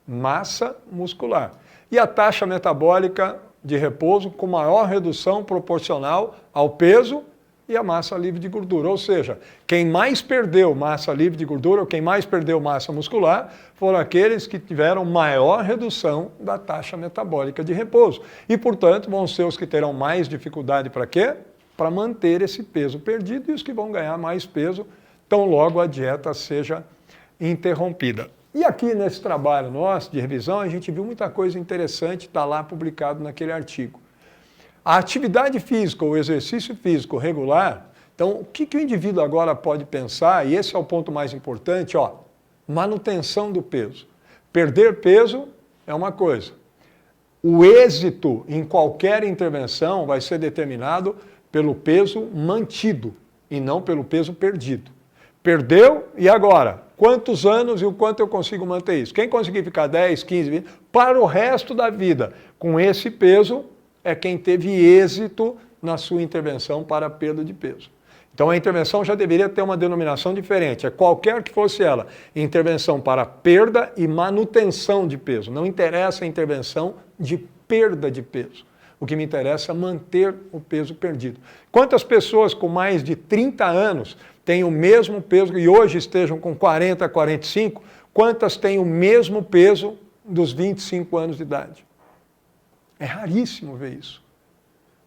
massa muscular. E a taxa metabólica de repouso com maior redução proporcional ao peso e à massa livre de gordura. Ou seja, quem mais perdeu massa livre de gordura ou quem mais perdeu massa muscular foram aqueles que tiveram maior redução da taxa metabólica de repouso. E, portanto, vão ser os que terão mais dificuldade para quê? Para manter esse peso perdido e os que vão ganhar mais peso tão logo a dieta seja interrompida. E aqui nesse trabalho nosso de revisão, a gente viu muita coisa interessante, está lá publicado naquele artigo. A atividade física, o exercício físico regular, então o que o indivíduo agora pode pensar, e esse é o ponto mais importante, manutenção do peso. Perder peso é uma coisa. O êxito em qualquer intervenção vai ser determinado pelo peso mantido e não pelo peso perdido. Perdeu, e agora? Quantos anos e o quanto eu consigo manter isso? Quem conseguir ficar 10, 15, 20, para o resto da vida com esse peso, é quem teve êxito na sua intervenção para a perda de peso. Então a intervenção já deveria ter uma denominação diferente, é qualquer que fosse ela, intervenção para perda e manutenção de peso. Não interessa a intervenção de perda de peso. O que me interessa é manter o peso perdido. Quantas pessoas com mais de 30 anos têm o mesmo peso e hoje estejam com 40, 45, quantas têm o mesmo peso dos 25 anos de idade? É raríssimo ver isso.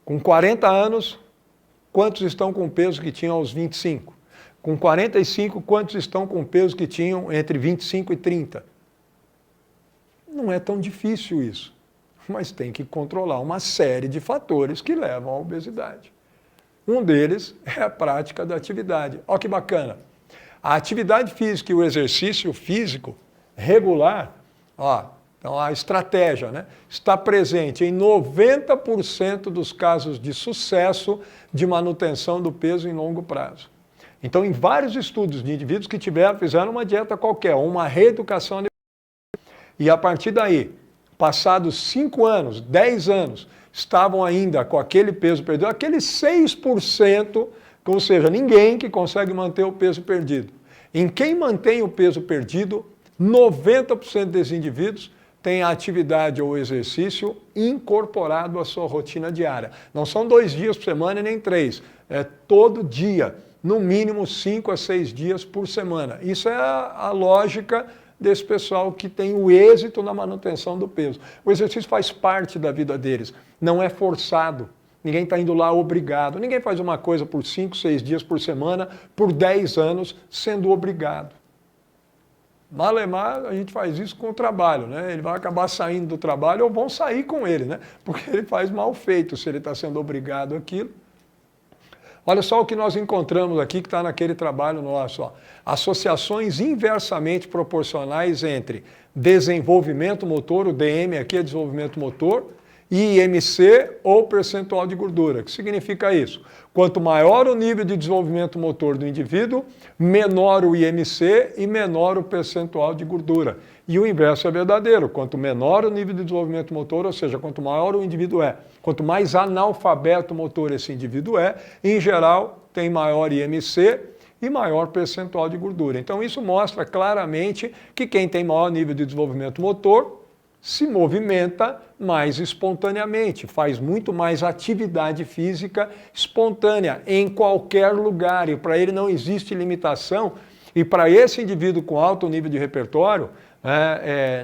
Com 40 anos, quantos estão com o peso que tinham aos 25? Com 45, quantos estão com o peso que tinham entre 25 e 30? Não é tão difícil isso, mas tem que controlar uma série de fatores que levam à obesidade. Um deles é a prática da atividade. Olha que bacana. A atividade física e o exercício físico regular, então a estratégia, né, está presente em 90% dos casos de sucesso de manutenção do peso em longo prazo. Então, em vários estudos de indivíduos que fizeram uma dieta qualquer, uma reeducação alimentar, e a partir daí, passados 5 anos, 10 anos, estavam ainda com aquele peso perdido, aquele 6%, ou seja, ninguém que consegue manter o peso perdido. Em quem mantém o peso perdido, 90% desses indivíduos têm a atividade ou exercício incorporado à sua rotina diária. Não são 2 dias por semana e nem 3, é todo dia, no mínimo 5 a 6 dias por semana. Isso é a lógica desse pessoal que tem o êxito na manutenção do peso. O exercício faz parte da vida deles, não é forçado. Ninguém está indo lá obrigado. Ninguém faz uma coisa por 5, 6 dias por semana, por 10 anos, sendo obrigado. Malemar, a gente faz isso com o trabalho, né? Ele vai acabar saindo do trabalho ou vão sair com ele, né? Porque ele faz mal feito se ele está sendo obrigado àquilo. Olha só o que nós encontramos aqui que está naquele trabalho nosso. Associações inversamente proporcionais entre desenvolvimento motor, o DM aqui é desenvolvimento motor, e IMC ou percentual de gordura. O que significa isso? Quanto maior o nível de desenvolvimento motor do indivíduo, menor o IMC e menor o percentual de gordura. E o inverso é verdadeiro. Quanto menor o nível de desenvolvimento motor, ou seja, quanto maior o indivíduo é, quanto mais analfabeto motor esse indivíduo é, em geral, tem maior IMC e maior percentual de gordura. Então isso mostra claramente que quem tem maior nível de desenvolvimento motor se movimenta mais espontaneamente, faz muito mais atividade física espontânea em qualquer lugar, e para ele não existe limitação, e para esse indivíduo com alto nível de repertório,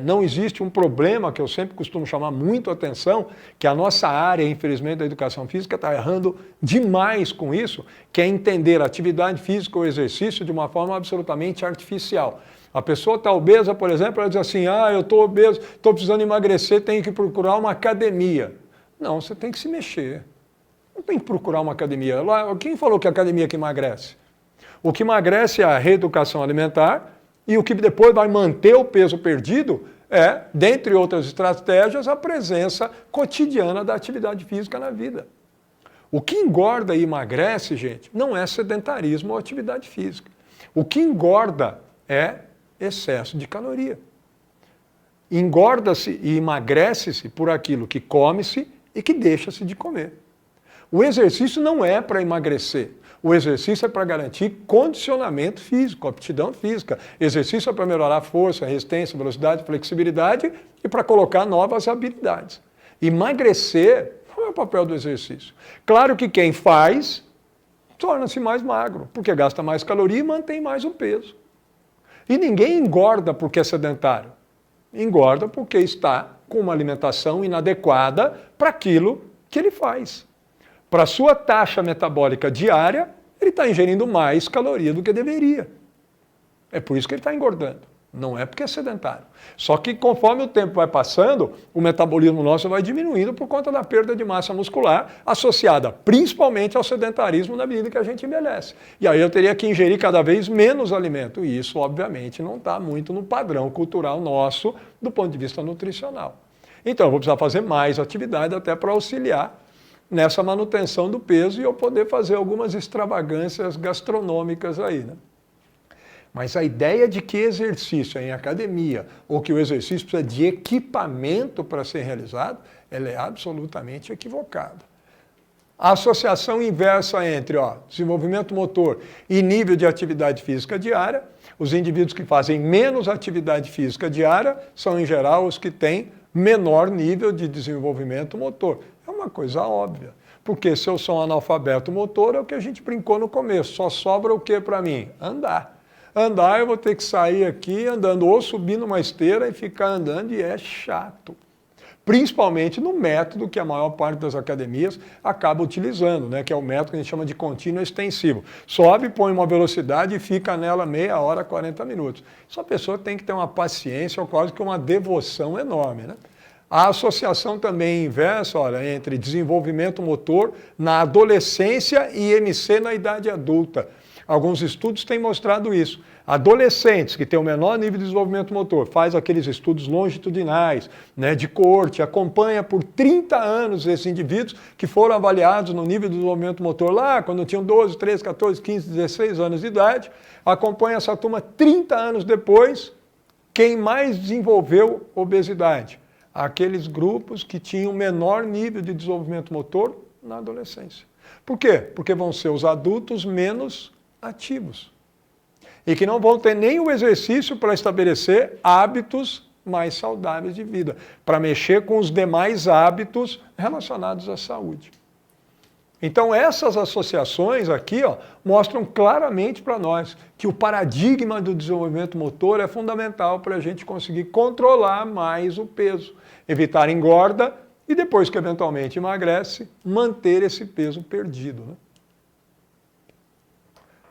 não existe um problema que eu sempre costumo chamar muito a atenção, que a nossa área, infelizmente, da educação física está errando demais com isso, que é entender a atividade física ou exercício de uma forma absolutamente artificial. A pessoa está obesa, por exemplo, ela diz assim, eu estou obeso, estou precisando emagrecer, tenho que procurar uma academia. Não, você tem que se mexer. Não tem que procurar uma academia. Quem falou que a academia que emagrece? O que emagrece é a reeducação alimentar e o que depois vai manter o peso perdido é, dentre outras estratégias, a presença cotidiana da atividade física na vida. O que engorda e emagrece, gente, não é sedentarismo ou atividade física. O que engorda é excesso de caloria. Engorda-se e emagrece-se por aquilo que come-se e que deixa-se de comer. O exercício não é para emagrecer. O exercício é para garantir condicionamento físico, aptidão física. Exercício é para melhorar a força, a resistência, velocidade, flexibilidade e para colocar novas habilidades. Emagrecer não é o papel do exercício. Claro que quem faz torna-se mais magro, porque gasta mais caloria e mantém mais o peso. E ninguém engorda porque é sedentário. Engorda porque está com uma alimentação inadequada para aquilo que ele faz. Para a sua taxa metabólica diária, ele está ingerindo mais caloria do que deveria. É por isso que ele está engordando. Não é porque é sedentário. Só que conforme o tempo vai passando, o metabolismo nosso vai diminuindo por conta da perda de massa muscular, associada principalmente ao sedentarismo na medida que a gente envelhece. E aí eu teria que ingerir cada vez menos alimento. E isso, obviamente, não está muito no padrão cultural nosso do ponto de vista nutricional. Então, eu vou precisar fazer mais atividade até para auxiliar nessa manutenção do peso e eu poder fazer algumas extravagâncias gastronômicas aí, né? Mas a ideia de que exercício é em academia ou que o exercício precisa de equipamento para ser realizado, ela é absolutamente equivocada. A associação inversa entre desenvolvimento motor e nível de atividade física diária, os indivíduos que fazem menos atividade física diária são, em geral, os que têm menor nível de desenvolvimento motor. É uma coisa óbvia, porque se eu sou um analfabeto motor, é o que a gente brincou no começo, só sobra o que para mim? Andar. Andar, eu vou ter que sair aqui andando ou subir numa esteira e ficar andando, e é chato. Principalmente no método que a maior parte das academias acaba utilizando, né? Que é o método que a gente chama de contínuo extensivo. Sobe, põe uma velocidade e fica nela meia hora, 40 minutos. Essa pessoa tem que ter uma paciência ou quase que uma devoção enorme, né? A associação também inversa, entre desenvolvimento motor na adolescência e MC na idade adulta. Alguns estudos têm mostrado isso. Adolescentes que têm o menor nível de desenvolvimento motor, faz aqueles estudos longitudinais, né, de coorte, acompanha por 30 anos esses indivíduos que foram avaliados no nível de desenvolvimento motor lá, quando tinham 12, 13, 14, 15, 16 anos de idade, acompanha essa turma 30 anos depois, quem mais desenvolveu obesidade? Aqueles grupos que tinham menor nível de desenvolvimento motor na adolescência. Por quê? Porque vão ser os adultos menos ativos e que não vão ter nem o exercício para estabelecer hábitos mais saudáveis de vida, para mexer com os demais hábitos relacionados à saúde. Então essas associações aqui mostram claramente para nós que o paradigma do desenvolvimento motor é fundamental para a gente conseguir controlar mais o peso, evitar engorda e depois que eventualmente emagrece, manter esse peso perdido, né?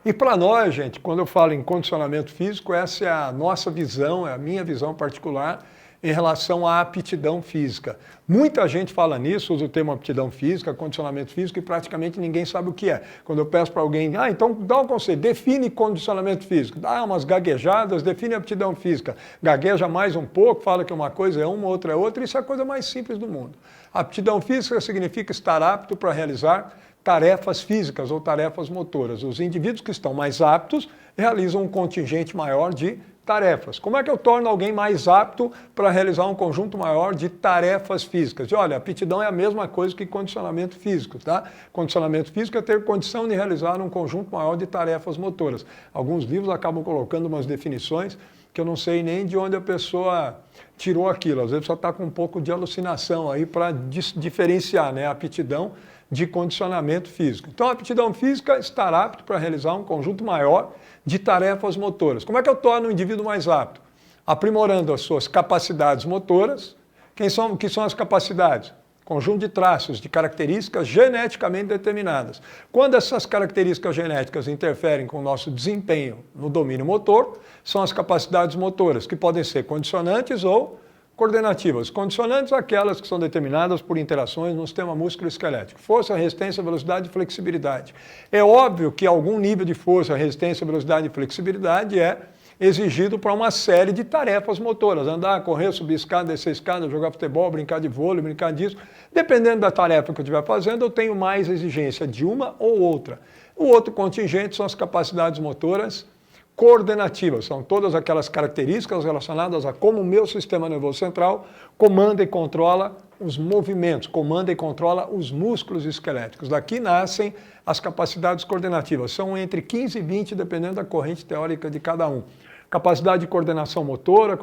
E para nós, gente, quando eu falo em condicionamento físico, essa é a nossa visão, é a minha visão particular em relação à aptidão física. Muita gente fala nisso, usa o termo aptidão física, condicionamento físico, e praticamente ninguém sabe o que é. Quando eu peço para alguém, então dá um conselho, define condicionamento físico, dá umas gaguejadas, define aptidão física, gagueja mais um pouco, fala que uma coisa é uma, outra é outra, isso é a coisa mais simples do mundo. Aptidão física significa estar apto para realizar tarefas físicas ou tarefas motoras. Os indivíduos que estão mais aptos realizam um contingente maior de tarefas. Como é que eu torno alguém mais apto para realizar um conjunto maior de tarefas físicas? E olha, aptidão é a mesma coisa que condicionamento físico, tá? Condicionamento físico é ter condição de realizar um conjunto maior de tarefas motoras. Alguns livros acabam colocando umas definições que eu não sei nem de onde a pessoa tirou aquilo. Às vezes só está com um pouco de alucinação aí para diferenciar, né, a aptidão de condicionamento físico. Então, a aptidão física é estar apto para realizar um conjunto maior de tarefas motoras. Como é que eu torno o indivíduo mais apto? Aprimorando as suas capacidades motoras. O que são as capacidades? Conjunto de traços, de características geneticamente determinadas. Quando essas características genéticas interferem com o nosso desempenho no domínio motor, são as capacidades motoras, que podem ser condicionantes ou coordenativas. Condicionantes, aquelas que são determinadas por interações no sistema músculo-esquelético. Força, resistência, velocidade e flexibilidade. É óbvio que algum nível de força, resistência, velocidade e flexibilidade é exigido para uma série de tarefas motoras. Andar, correr, subir escada, descer escada, jogar futebol, brincar de vôlei, brincar disso. Dependendo da tarefa que eu estiver fazendo, eu tenho mais exigência de uma ou outra. O outro contingente são as capacidades motoras coordenativas, são todas aquelas características relacionadas a como o meu sistema nervoso central comanda e controla os movimentos, comanda e controla os músculos esqueléticos. Daqui nascem as capacidades coordenativas, são entre 15 e 20, dependendo da corrente teórica de cada um. Capacidade de coordenação motora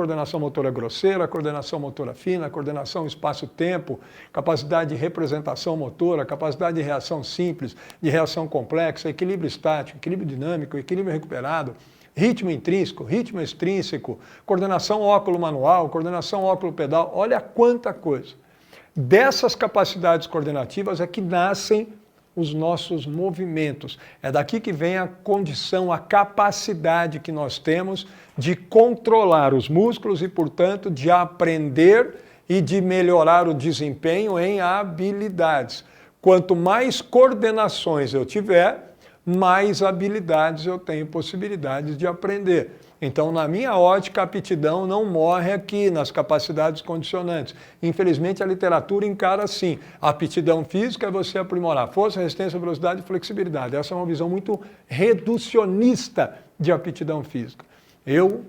grosseira, coordenação motora fina, coordenação espaço-tempo, capacidade de representação motora, capacidade de reação simples, de reação complexa, equilíbrio estático, equilíbrio dinâmico, equilíbrio recuperado, ritmo intrínseco, ritmo extrínseco, coordenação óculo-manual, coordenação óculo-pedal, olha quanta coisa. Dessas capacidades coordenativas é que nascem os nossos movimentos. É daqui que vem a condição, a capacidade que nós temos de controlar os músculos e, portanto, de aprender e de melhorar o desempenho em habilidades. Quanto mais coordenações eu tiver, mais habilidades eu tenho possibilidades de aprender. Então, na minha ótica, a aptidão não morre aqui nas capacidades condicionantes. Infelizmente, a literatura encara assim. A aptidão física é você aprimorar força, resistência, velocidade e flexibilidade. Essa é uma visão muito reducionista de aptidão física. Eu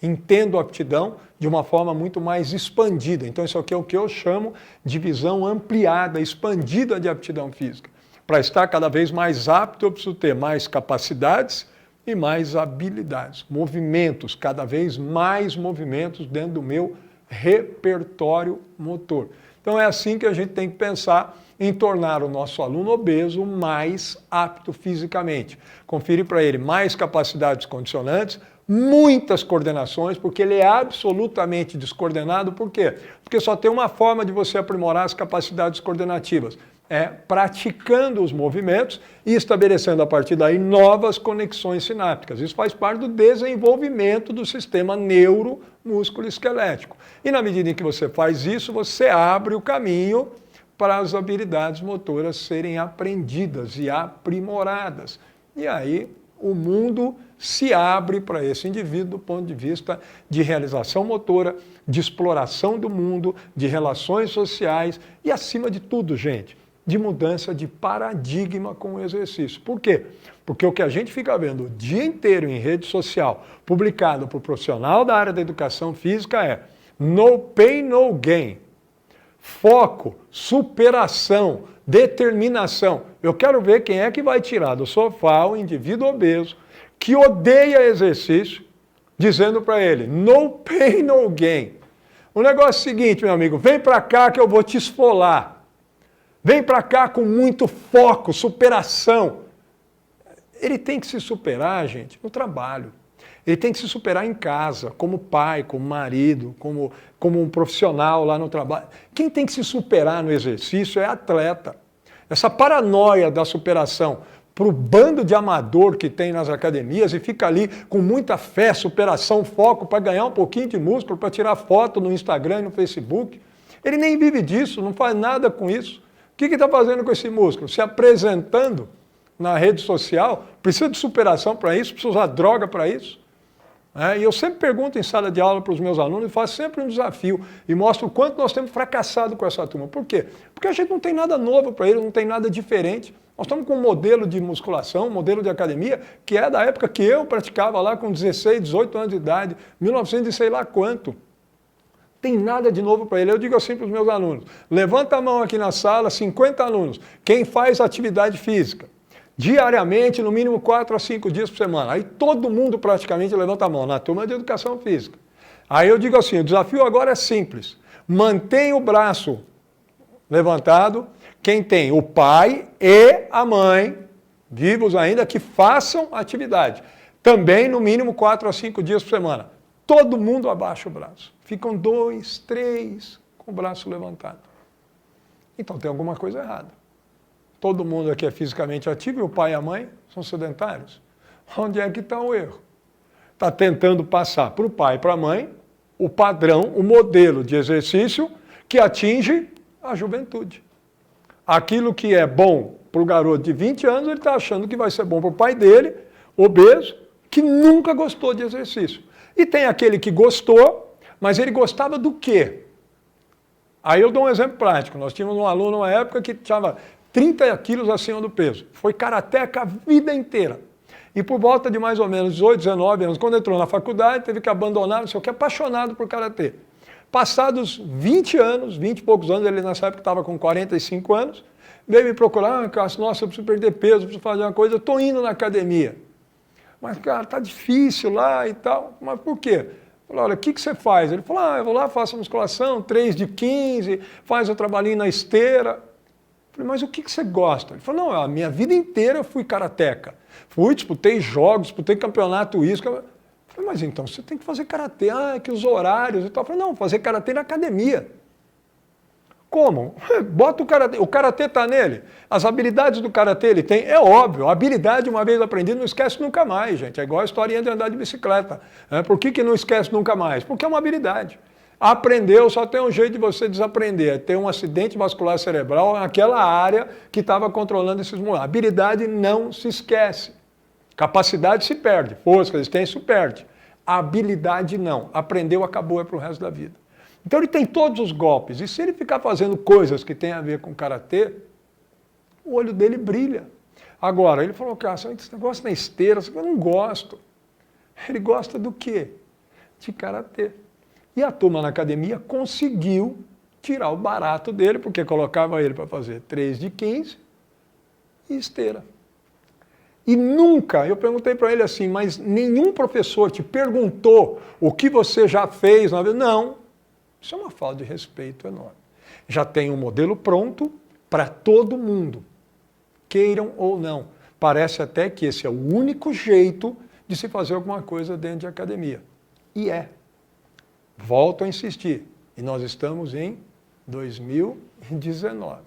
entendo a aptidão de uma forma muito mais expandida. Então isso aqui é o que eu chamo de visão ampliada, expandida de aptidão física. Para estar cada vez mais apto, eu preciso ter mais capacidades e mais habilidades. Movimentos, cada vez mais movimentos dentro do meu repertório motor. Então é assim que a gente tem que pensar em tornar o nosso aluno obeso mais apto fisicamente. Confere para ele mais capacidades condicionantes, muitas coordenações, porque ele é absolutamente descoordenado. Por quê? Porque só tem uma forma de você aprimorar as capacidades coordenativas. É praticando os movimentos e estabelecendo a partir daí novas conexões sinápticas. Isso faz parte do desenvolvimento do sistema neuromúsculo-esquelético. E na medida em que você faz isso, você abre o caminho para as habilidades motoras serem aprendidas e aprimoradas. E aí o mundo se abre para esse indivíduo do ponto de vista de realização motora, de exploração do mundo, de relações sociais e, acima de tudo, gente, de mudança de paradigma com o exercício. Por quê? Porque o que a gente fica vendo o dia inteiro em rede social, publicado por profissional da área da educação física, é no pain, no gain. Foco, superação, determinação. Eu quero ver quem é que vai tirar do sofá o indivíduo obeso que odeia exercício, dizendo para ele, no pain, no gain. O negócio é o seguinte, meu amigo, vem para cá que eu vou te esfolar. Vem para cá com muito foco, superação. Ele tem que se superar, gente, no trabalho. Ele tem que se superar em casa, como pai, como marido, como um profissional lá no trabalho. Quem tem que se superar no exercício é atleta. Essa paranoia da superação para o bando de amador que tem nas academias e fica ali com muita fé, superação, foco para ganhar um pouquinho de músculo, para tirar foto no Instagram e no Facebook. Ele nem vive disso, não faz nada com isso. O que está fazendo com esse músculo? Se apresentando na rede social? Precisa de superação para isso? Precisa usar droga para isso? E eu sempre pergunto em sala de aula para os meus alunos e faço sempre um desafio e mostro o quanto nós temos fracassado com essa turma. Por quê? Porque a gente não tem nada novo para eles, não tem nada diferente. Nós estamos com um modelo de musculação, um modelo de academia, que é da época que eu praticava lá com 16, 18 anos de idade, 1900 e sei lá quanto. Tem nada de novo para ele. Eu digo assim para os meus alunos, levanta a mão aqui na sala, 50 alunos, quem faz atividade física, diariamente, no mínimo 4 a 5 dias por semana. Aí todo mundo praticamente levanta a mão, na turma de educação física. Aí eu digo assim, o desafio agora é simples, mantém o braço levantado, quem tem o pai e a mãe, vivos ainda, que façam atividade. Também no mínimo 4 a 5 dias por semana. Todo mundo abaixa o braço. Ficam 2, 3 com o braço levantado. Então tem alguma coisa errada. Todo mundo aqui é fisicamente ativo e o pai e a mãe são sedentários. Onde é que está o erro? Está tentando passar para o pai e para a mãe o padrão, o modelo de exercício que atinge a juventude. Aquilo que é bom para o garoto de 20 anos, ele está achando que vai ser bom para o pai dele, obeso, que nunca gostou de exercício. E tem aquele que gostou, mas ele gostava do quê? Aí eu dou um exemplo prático. Nós tínhamos um aluno numa época que estava 30 quilos acima do peso. Foi karateca a vida inteira. E por volta de mais ou menos 18, 19 anos, quando entrou na faculdade, teve que abandonar, não sei o que, apaixonado por karatê. Passados 20 anos, 20 e poucos anos, ele nessa época estava com 45 anos, veio me procurar, Cássio, nossa, eu preciso perder peso, eu preciso fazer uma coisa, eu estou indo na academia. Mas, cara, está difícil lá e tal. Mas por quê? Eu falei, olha, o que você faz? Ele falou, eu vou lá, faço musculação, 3 de 15, faz o trabalhinho na esteira. Eu falei, mas o que você gosta? Ele falou, não, a minha vida inteira eu fui karateca. Fui, disputei jogos, disputei campeonato isso. Eu falei, mas então você tem que fazer karatê, que os horários e tal. Eu falei, não, fazer karatê na academia. Como? Bota o karatê está nele. As habilidades do karatê ele tem, é óbvio, a habilidade uma vez aprendida não esquece nunca mais, gente. É igual a historinha de andar de bicicleta. Por que não esquece nunca mais? Porque é uma habilidade. Aprendeu, só tem um jeito de você desaprender, é ter um acidente vascular cerebral naquela área que estava controlando esses movimentos. Habilidade não se esquece. Capacidade se perde, força, resistência se perde. A habilidade não. Aprendeu, acabou, é para o resto da vida. Então ele tem todos os golpes. E se ele ficar fazendo coisas que têm a ver com karatê, o olho dele brilha. Agora, ele falou, Cássio, esse negócio na esteira, eu não gosto. Ele gosta do quê? de karatê. E a turma na academia conseguiu tirar o barato dele, porque colocava ele para fazer 3 de 15 e esteira. E nunca, eu perguntei para ele assim, mas nenhum professor te perguntou o que você já fez na vida? Não, isso é uma falta de respeito enorme. Já tem um modelo pronto para todo mundo, queiram ou não. Parece até que esse é o único jeito de se fazer alguma coisa dentro de academia. E é. Volto a insistir, e nós estamos em 2019.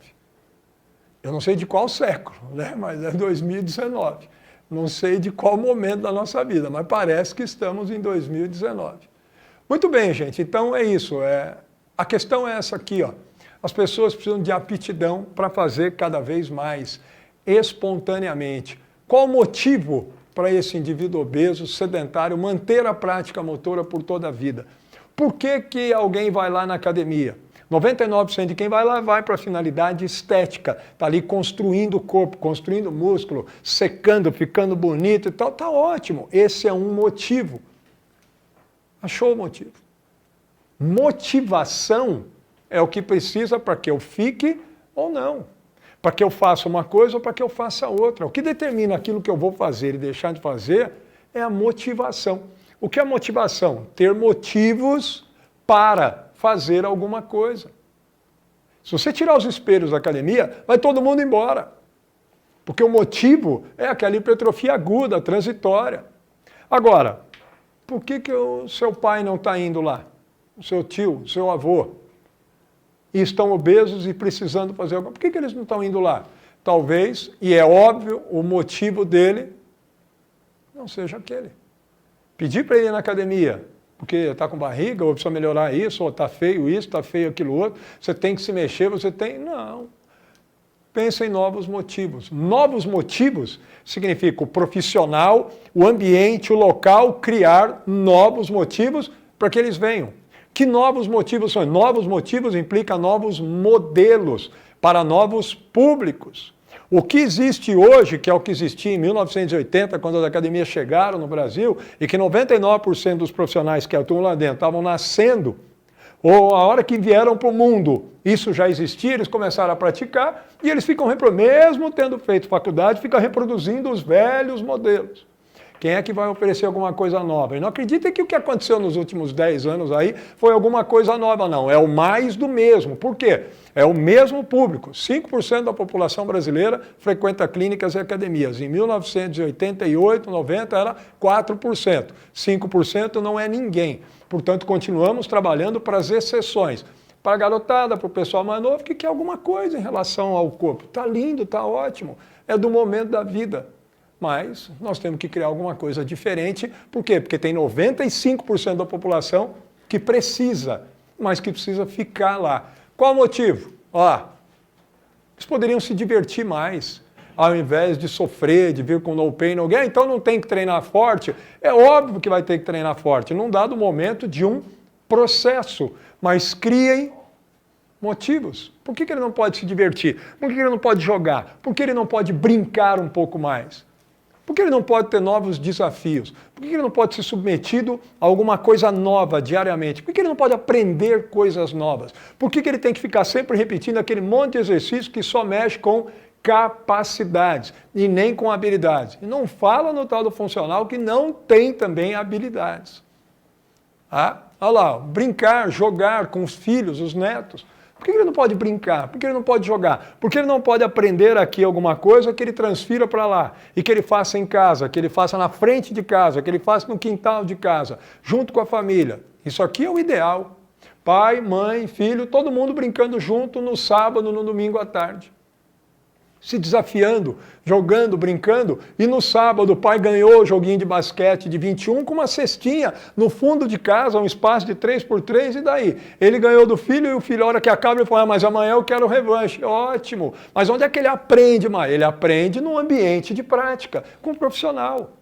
Eu não sei de qual século, né? Mas é 2019. Não sei de qual momento da nossa vida, mas parece que estamos em 2019. Muito bem, gente, então é isso. A questão é essa aqui, ó. As pessoas precisam de aptidão para fazer cada vez mais, espontaneamente. Qual o motivo para esse indivíduo obeso, sedentário, manter a prática motora por toda a vida? Por que alguém vai lá na academia? 99% de quem vai lá vai para a finalidade estética, está ali construindo o corpo, construindo o músculo, secando, ficando bonito e tal, está ótimo. Esse é um motivo. Achou o motivo? Motivação é o que precisa para que eu fique ou não. Para que eu faça uma coisa ou para que eu faça outra. O que determina aquilo que eu vou fazer e deixar de fazer é a motivação. O que é motivação? Ter motivos para fazer alguma coisa. Se você tirar os espelhos da academia, vai todo mundo embora. Porque o motivo é aquela hipertrofia aguda, transitória. Agora, por que o seu pai não está indo lá? O seu tio, o seu avô? E estão obesos e precisando fazer alguma coisa. Por que eles não estão indo lá? Talvez, e é óbvio, o motivo dele não seja aquele. Pedir para ele ir na academia, porque está com barriga, ou precisa melhorar isso, ou está feio isso, está feio aquilo outro, você tem que se mexer, você tem... Não. Pensa em novos motivos. Novos motivos significa o profissional, o ambiente, o local, criar novos motivos para que eles venham. Que novos motivos são? Novos motivos implica novos modelos para novos públicos. O que existe hoje, que é o que existia em 1980, quando as academias chegaram no Brasil, e que 99% dos profissionais que atuam lá dentro estavam nascendo, ou a hora que vieram para o mundo, isso já existia, eles começaram a praticar, e eles ficam, mesmo tendo feito faculdade, ficam reproduzindo os velhos modelos. Quem é que vai oferecer alguma coisa nova? E não acreditem que o que aconteceu nos últimos 10 anos aí foi alguma coisa nova, não. É o mais do mesmo. Por quê? É o mesmo público. 5% da população brasileira frequenta clínicas e academias. Em 1988, 90 era 4%. 5% não é ninguém. Portanto, continuamos trabalhando para as exceções. Para a garotada, para o pessoal mais novo, que quer alguma coisa em relação ao corpo. Está lindo, está ótimo. É do momento da vida. Mas nós temos que criar alguma coisa diferente. Por quê? Porque tem 95% da população que precisa, mas que precisa ficar lá. Qual o motivo? Eles poderiam se divertir mais, ao invés de sofrer, de vir com no pain, no gain. Então não tem que treinar forte. É óbvio que vai ter que treinar forte, num dado momento de um processo. Mas criem motivos. Por que ele não pode se divertir? Por que ele não pode jogar? Por que ele não pode brincar um pouco mais? Por que ele não pode ter novos desafios? Por que ele não pode ser submetido a alguma coisa nova diariamente? Por que ele não pode aprender coisas novas? Por que ele tem que ficar sempre repetindo aquele monte de exercício que só mexe com capacidades e nem com habilidades? E não fala no tal do funcional que não tem também habilidades. Olha lá, brincar, jogar com os filhos, os netos. Por que ele não pode brincar? Por que ele não pode jogar? Por que ele não pode aprender aqui alguma coisa que ele transfira para lá? E que ele faça em casa, que ele faça na frente de casa, que ele faça no quintal de casa, junto com a família. Isso aqui é o ideal. Pai, mãe, filho, todo mundo brincando junto no sábado, no domingo à tarde. Se desafiando, jogando, brincando, e no sábado o pai ganhou o joguinho de basquete de 21 com uma cestinha no fundo de casa, um espaço de 3x3, e daí? Ele ganhou do filho e o filho, a hora que acaba, ele fala, mas amanhã eu quero revanche. Ótimo! Mas onde é que ele aprende mais? Ele aprende num ambiente de prática, com um profissional.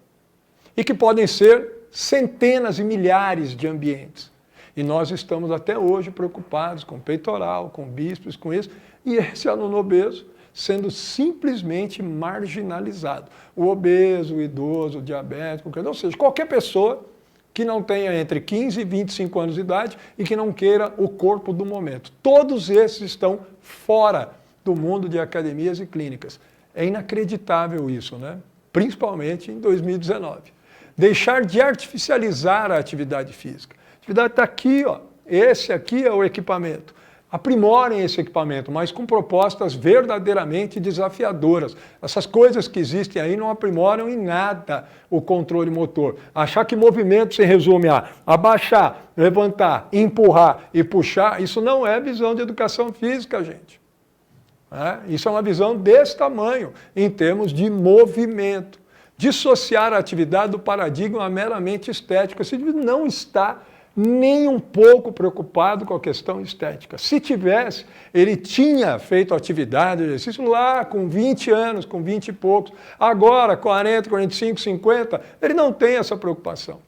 E que podem ser centenas e milhares de ambientes. E nós estamos até hoje preocupados com peitoral, com bíceps, com isso, e esse aluno obeso sendo simplesmente marginalizado. O obeso, o idoso, o diabético, ou seja, qualquer pessoa que não tenha entre 15 e 25 anos de idade e que não queira o corpo do momento. Todos esses estão fora do mundo de academias e clínicas. É inacreditável isso, né? Principalmente em 2019. Deixar de artificializar a atividade física. A atividade está aqui, ó. Esse aqui é o equipamento. Aprimorem esse equipamento, mas com propostas verdadeiramente desafiadoras. Essas coisas que existem aí não aprimoram em nada o controle motor. Achar que movimento se resume a abaixar, levantar, empurrar e puxar, isso não é visão de educação física, gente. Isso é uma visão desse tamanho, em termos de movimento. Dissociar a atividade do paradigma meramente estético. Esse indivíduo não está nem um pouco preocupado com a questão estética. Se tivesse, ele tinha feito atividade, exercício lá com 20 anos, com 20 e poucos. Agora, 40, 45, 50, ele não tem essa preocupação.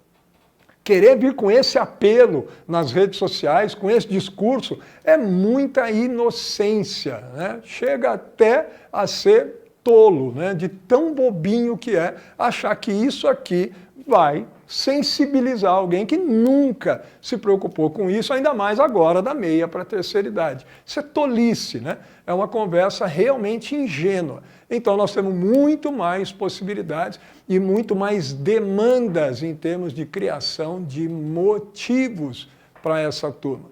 Querer vir com esse apelo nas redes sociais, com esse discurso, é muita inocência, né? Chega até a ser tolo, né? De tão bobinho que é achar que isso aqui vai sensibilizar alguém que nunca se preocupou com isso, ainda mais agora da meia para a terceira idade. Isso é tolice, né? É uma conversa realmente ingênua. Então nós temos muito mais possibilidades e muito mais demandas em termos de criação de motivos para essa turma.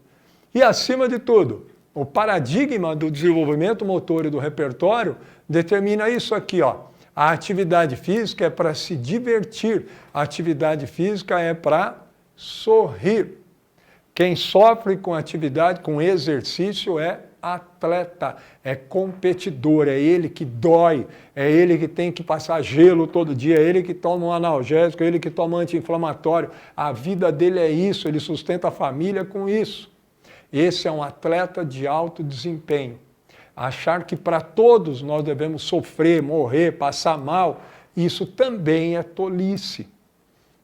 E acima de tudo, o paradigma do desenvolvimento motor e do repertório determina isso aqui, ó. A atividade física é para se divertir, a atividade física é para sorrir. Quem sofre com atividade, com exercício é atleta, é competidor, é ele que dói, é ele que tem que passar gelo todo dia, é ele que toma um analgésico, é ele que toma anti-inflamatório. A vida dele é isso, ele sustenta a família com isso. Esse é um atleta de alto desempenho. Achar que para todos nós devemos sofrer, morrer, passar mal, isso também é tolice.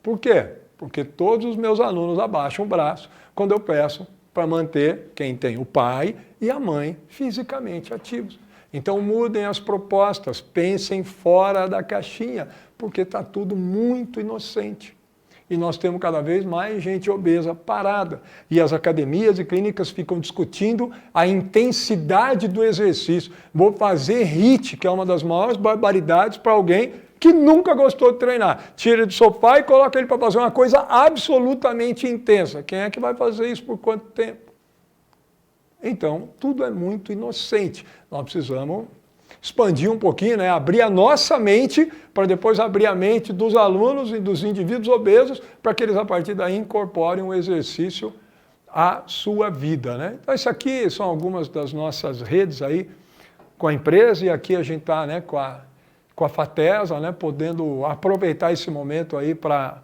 Por quê? Porque todos os meus alunos abaixam o braço quando eu peço para manter quem tem o pai e a mãe fisicamente ativos. Então mudem as propostas, pensem fora da caixinha, porque está tudo muito inocente. E nós temos cada vez mais gente obesa parada. E as academias e clínicas ficam discutindo a intensidade do exercício. Vou fazer HIIT, que é uma das maiores barbaridades para alguém que nunca gostou de treinar. Tira ele do sofá e coloca ele para fazer uma coisa absolutamente intensa. Quem é que vai fazer isso por quanto tempo? Então, tudo é muito inocente. Nós precisamos expandir um pouquinho, né? Abrir a nossa mente para depois abrir a mente dos alunos e dos indivíduos obesos para que eles, a partir daí, incorporem o exercício à sua vida, né? Então, isso aqui são algumas das nossas redes aí com a empresa e aqui a gente está, né, com a FATESA, né, podendo aproveitar esse momento aí para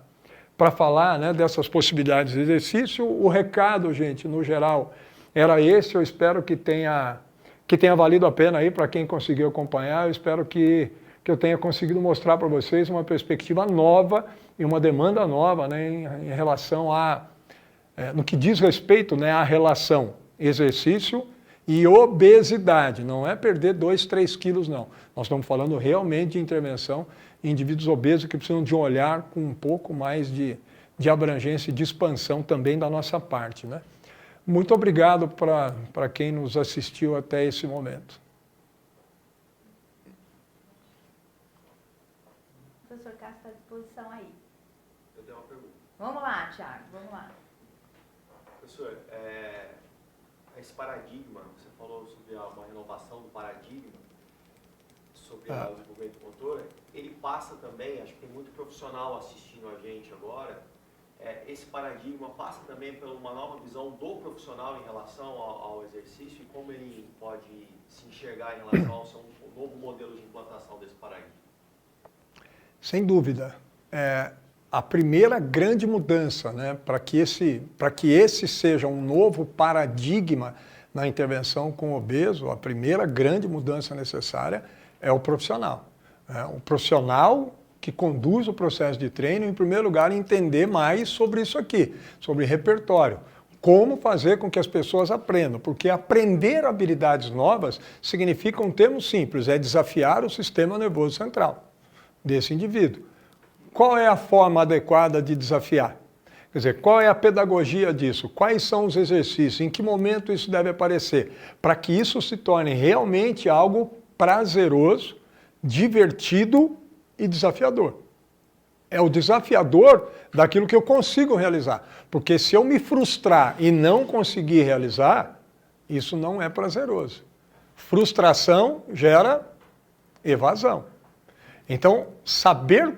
falar, né, dessas possibilidades de exercício. O recado, gente, no geral, era esse. Eu espero que tenha valido a pena aí para quem conseguiu acompanhar. Eu espero que eu tenha conseguido mostrar para vocês uma perspectiva nova e uma demanda nova, né, em relação no que diz respeito, né, à relação exercício e obesidade. Não é perder 2, 3 quilos, não. Nós estamos falando realmente de intervenção em indivíduos obesos que precisam de um olhar com um pouco mais de abrangência e de expansão também da nossa parte, né? Muito obrigado para quem nos assistiu até esse momento. O professor Cássio está à disposição aí. Eu tenho uma pergunta. Vamos lá, Thiago, vamos lá. Professor, esse paradigma, você falou sobre uma renovação do paradigma, sobre o desenvolvimento motor, ele passa também, acho que tem muito profissional assistindo a gente agora, esse paradigma passa também por uma nova visão do profissional em relação ao exercício e como ele pode se enxergar em relação ao seu novo modelo de implantação desse paradigma? Sem dúvida. A primeira grande mudança, né, para que esse seja um novo paradigma na intervenção com o obeso, a primeira grande mudança necessária é o profissional. O profissional que conduz o processo de treino, em primeiro lugar, entender mais sobre isso aqui, sobre repertório. Como fazer com que as pessoas aprendam, porque aprender habilidades novas significa um termo simples, é desafiar o sistema nervoso central desse indivíduo. Qual é a forma adequada de desafiar? Quer dizer, qual é a pedagogia disso? Quais são os exercícios? Em que momento isso deve aparecer? Para que isso se torne realmente algo prazeroso, divertido e desafiador. É o desafiador daquilo que eu consigo realizar. Porque se eu me frustrar e não conseguir realizar, isso não é prazeroso. Frustração gera evasão. Então, saber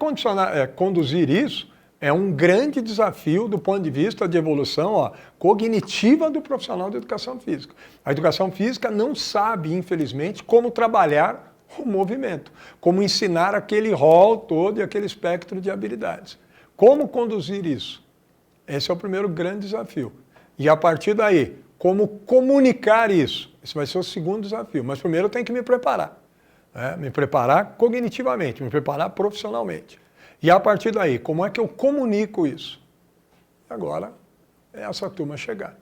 conduzir isso é um grande desafio do ponto de vista de evolução cognitiva do profissional de educação física. A educação física não sabe, infelizmente, como trabalhar o movimento, como ensinar aquele rol todo e aquele espectro de habilidades. Como conduzir isso? Esse é o primeiro grande desafio. E a partir daí, como comunicar isso? Esse vai ser o segundo desafio. Mas primeiro eu tenho que me preparar. Me preparar cognitivamente, me preparar profissionalmente. E a partir daí, como é que eu comunico isso? Agora é essa turma chegar.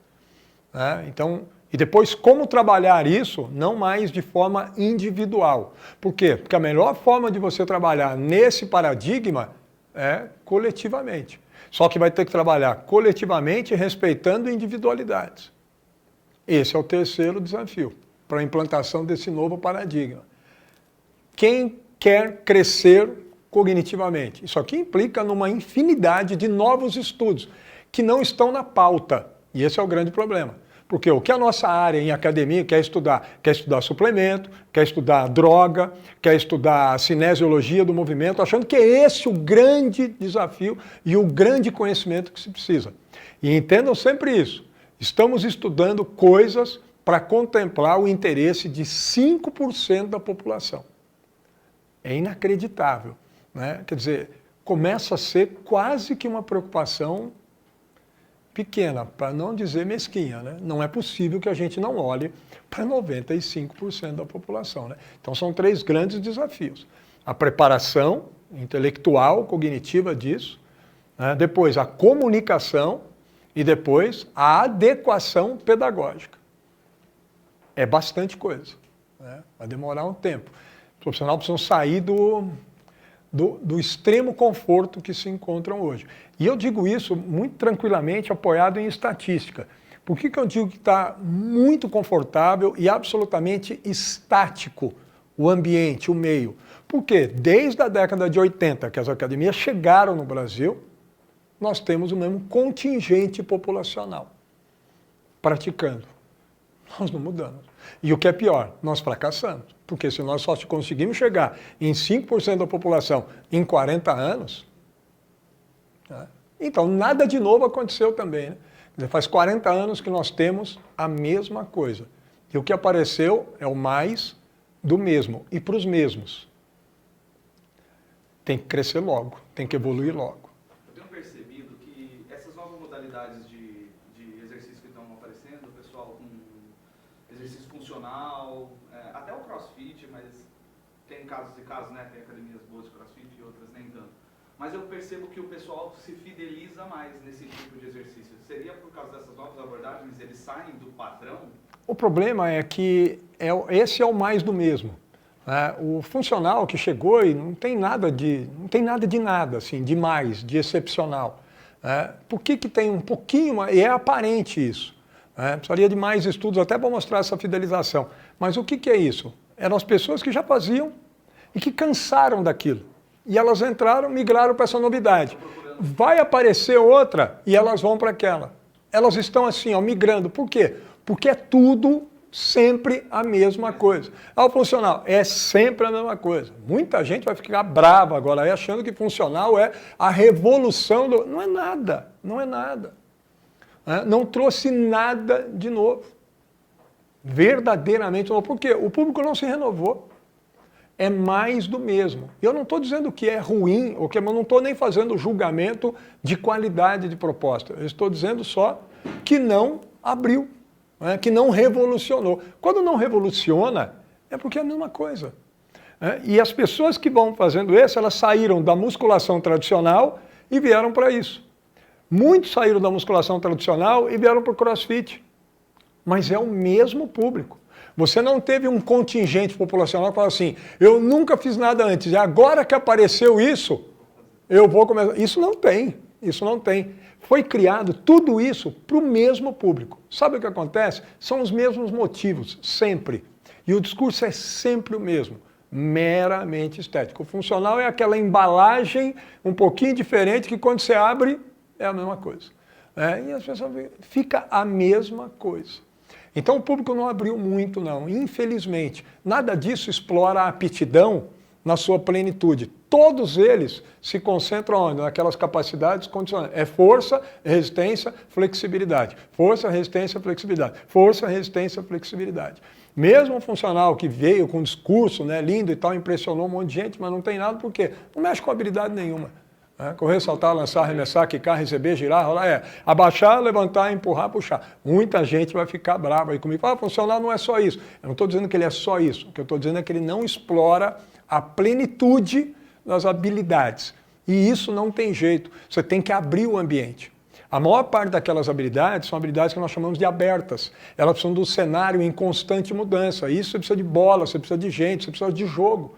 Então, e depois como trabalhar isso, não mais de forma individual. Por quê? Porque a melhor forma de você trabalhar nesse paradigma é coletivamente. Só que vai ter que trabalhar coletivamente respeitando individualidades. Esse é o terceiro desafio para a implantação desse novo paradigma. Quem quer crescer cognitivamente? Isso aqui implica numa infinidade de novos estudos que não estão na pauta. E esse é o grande problema. Porque o que a nossa área em academia quer estudar suplemento, quer estudar droga, quer estudar a cinesiologia do movimento, achando que é esse o grande desafio e o grande conhecimento que se precisa. E entendam sempre isso. Estamos estudando coisas para contemplar o interesse de 5% da população. É inacreditável. Quer dizer, começa a ser quase que uma preocupação pequena, para não dizer mesquinha. Não é possível que a gente não olhe para 95% da população. Então são três grandes desafios. A preparação intelectual, cognitiva disso, depois a comunicação e depois a adequação pedagógica. É bastante coisa. Vai demorar um tempo. Os profissionais precisam sair do extremo conforto que se encontram hoje. E eu digo isso muito tranquilamente, apoiado em estatística. Por que eu digo que está muito confortável e absolutamente estático o ambiente, o meio? Porque desde a década de 80, que as academias chegaram no Brasil, nós temos o mesmo contingente populacional praticando. Nós não mudamos. E o que é pior, nós fracassamos. Porque se nós só conseguimos chegar em 5% da população em 40 anos, então nada de novo aconteceu também. Faz 40 anos que nós temos a mesma coisa. E o que apareceu é o mais do mesmo. E para os mesmos. Tem que crescer logo, tem que evoluir logo. Eu tenho percebido que essas novas modalidades de exercício que estão aparecendo, o pessoal com exercício funcional, até o crossfit, mas tem casos e casos, tem academias boas de crossfit e outras nem tanto. Mas eu percebo que o pessoal se fideliza mais nesse tipo de exercício. Seria por causa dessas novas abordagens, eles saem do padrão? O problema é que esse é o mais do mesmo. O funcional que chegou e não tem nada de nada assim, de mais, de excepcional. Por que tem um pouquinho, e é aparente isso. Precisaria de mais estudos até para mostrar essa fidelização. Mas o que é isso? Eram as pessoas que já faziam e que cansaram daquilo. E elas migraram para essa novidade. Vai aparecer outra e elas vão para aquela. Elas estão assim, migrando. Por quê? Porque é tudo sempre a mesma coisa. O funcional é sempre a mesma coisa. Muita gente vai ficar brava agora aí, achando que funcional é a revolução do... Não é nada, não é nada. Não trouxe nada de novo. Verdadeiramente novo. Por quê? O público não se renovou. É mais do mesmo. Eu não estou dizendo que é ruim, ou que eu não estou nem fazendo julgamento de qualidade de proposta. Eu estou dizendo só que não abriu, que não revolucionou. Quando não revoluciona, é porque é a mesma coisa. E as pessoas que vão fazendo isso, elas saíram da musculação tradicional e vieram para isso. Muitos saíram da musculação tradicional e vieram para o crossfit. Mas é o mesmo público. Você não teve um contingente populacional que fala assim, eu nunca fiz nada antes, e agora que apareceu isso, eu vou começar. Isso não tem. foi criado tudo isso para o mesmo público. Sabe o que acontece? São os mesmos motivos, sempre. E o discurso é sempre o mesmo, meramente estético. O funcional é aquela embalagem um pouquinho diferente que quando você abre é a mesma coisa. E as pessoas fica a mesma coisa. Então o público não abriu muito não, infelizmente. Nada disso explora a aptidão na sua plenitude. Todos eles se concentram onde? Naquelas capacidades condicionais. É força, resistência, flexibilidade. Força, resistência, flexibilidade. Força, resistência, flexibilidade. Mesmo um funcional que veio com um discurso, né, lindo e tal, impressionou um monte de gente, mas não tem nada por quê? Não mexe com habilidade nenhuma. Correr, saltar, lançar, arremessar, quicar, receber, girar, rolar, abaixar, levantar, empurrar, puxar. Muita gente vai ficar brava aí comigo. Funcional não é só isso. Eu não estou dizendo que ele é só isso. O que eu estou dizendo é que ele não explora a plenitude das habilidades. E isso não tem jeito. Você tem que abrir o ambiente. A maior parte daquelas habilidades são habilidades que nós chamamos de abertas. Elas precisam do cenário em constante mudança. Isso você precisa de bola, você precisa de gente, você precisa de jogo.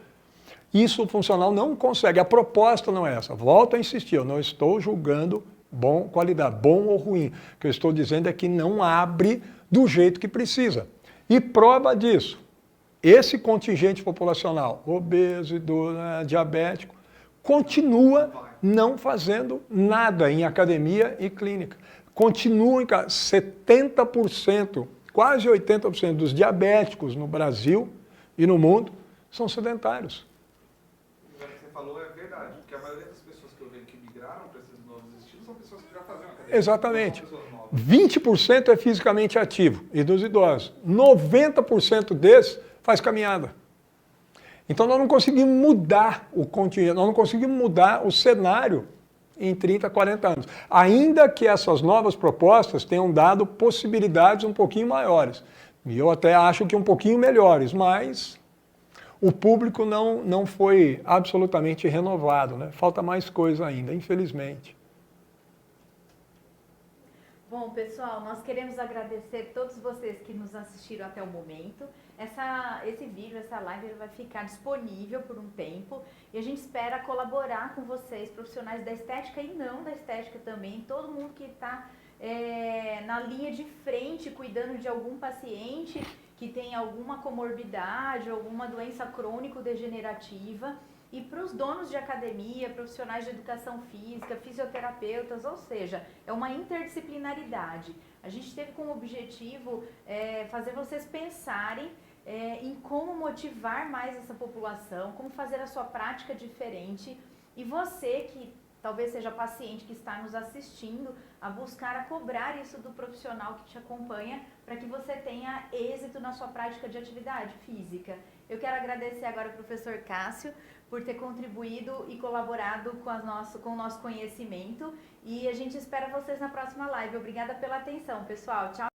Isso o funcional não consegue. A proposta não é essa. Volto a insistir, eu não estou julgando qualidade, bom ou ruim. O que eu estou dizendo é que não abre do jeito que precisa. E prova disso, esse contingente populacional, obeso, idoso, diabético, continua não fazendo nada em academia e clínica. Continua em 70%, quase 80% dos diabéticos no Brasil e no mundo são sedentários. Falou é verdade, porque a maioria das pessoas que eu vejo que migraram para esses novos estilos são pessoas que já faziam academia. Exatamente. 20% é fisicamente ativo e dos idosos. 90% desses faz caminhada. Então nós não conseguimos mudar o contingente, nós não conseguimos mudar o cenário em 30, 40 anos. Ainda que essas novas propostas tenham dado possibilidades um pouquinho maiores. E eu até acho que um pouquinho melhores, mas o público não foi absolutamente renovado, né? Falta mais coisa ainda, infelizmente. Bom, pessoal, nós queremos agradecer a todos vocês que nos assistiram até o momento. Esse vídeo, essa live, ele vai ficar disponível por um tempo e a gente espera colaborar com vocês, profissionais da estética e não da estética também, todo mundo que está na linha de frente cuidando de algum paciente que tem alguma comorbidade, alguma doença crônico-degenerativa, e para os donos de academia, profissionais de educação física, fisioterapeutas, ou seja, é uma interdisciplinaridade. A gente teve como objetivo fazer vocês pensarem em como motivar mais essa população, como fazer a sua prática diferente, e você que talvez seja paciente que está nos assistindo, a buscar a cobrar isso do profissional que te acompanha para que você tenha êxito na sua prática de atividade física. Eu quero agradecer agora ao professor Cássio por ter contribuído e colaborado com o nosso conhecimento e a gente espera vocês na próxima live. Obrigada pela atenção, pessoal. Tchau.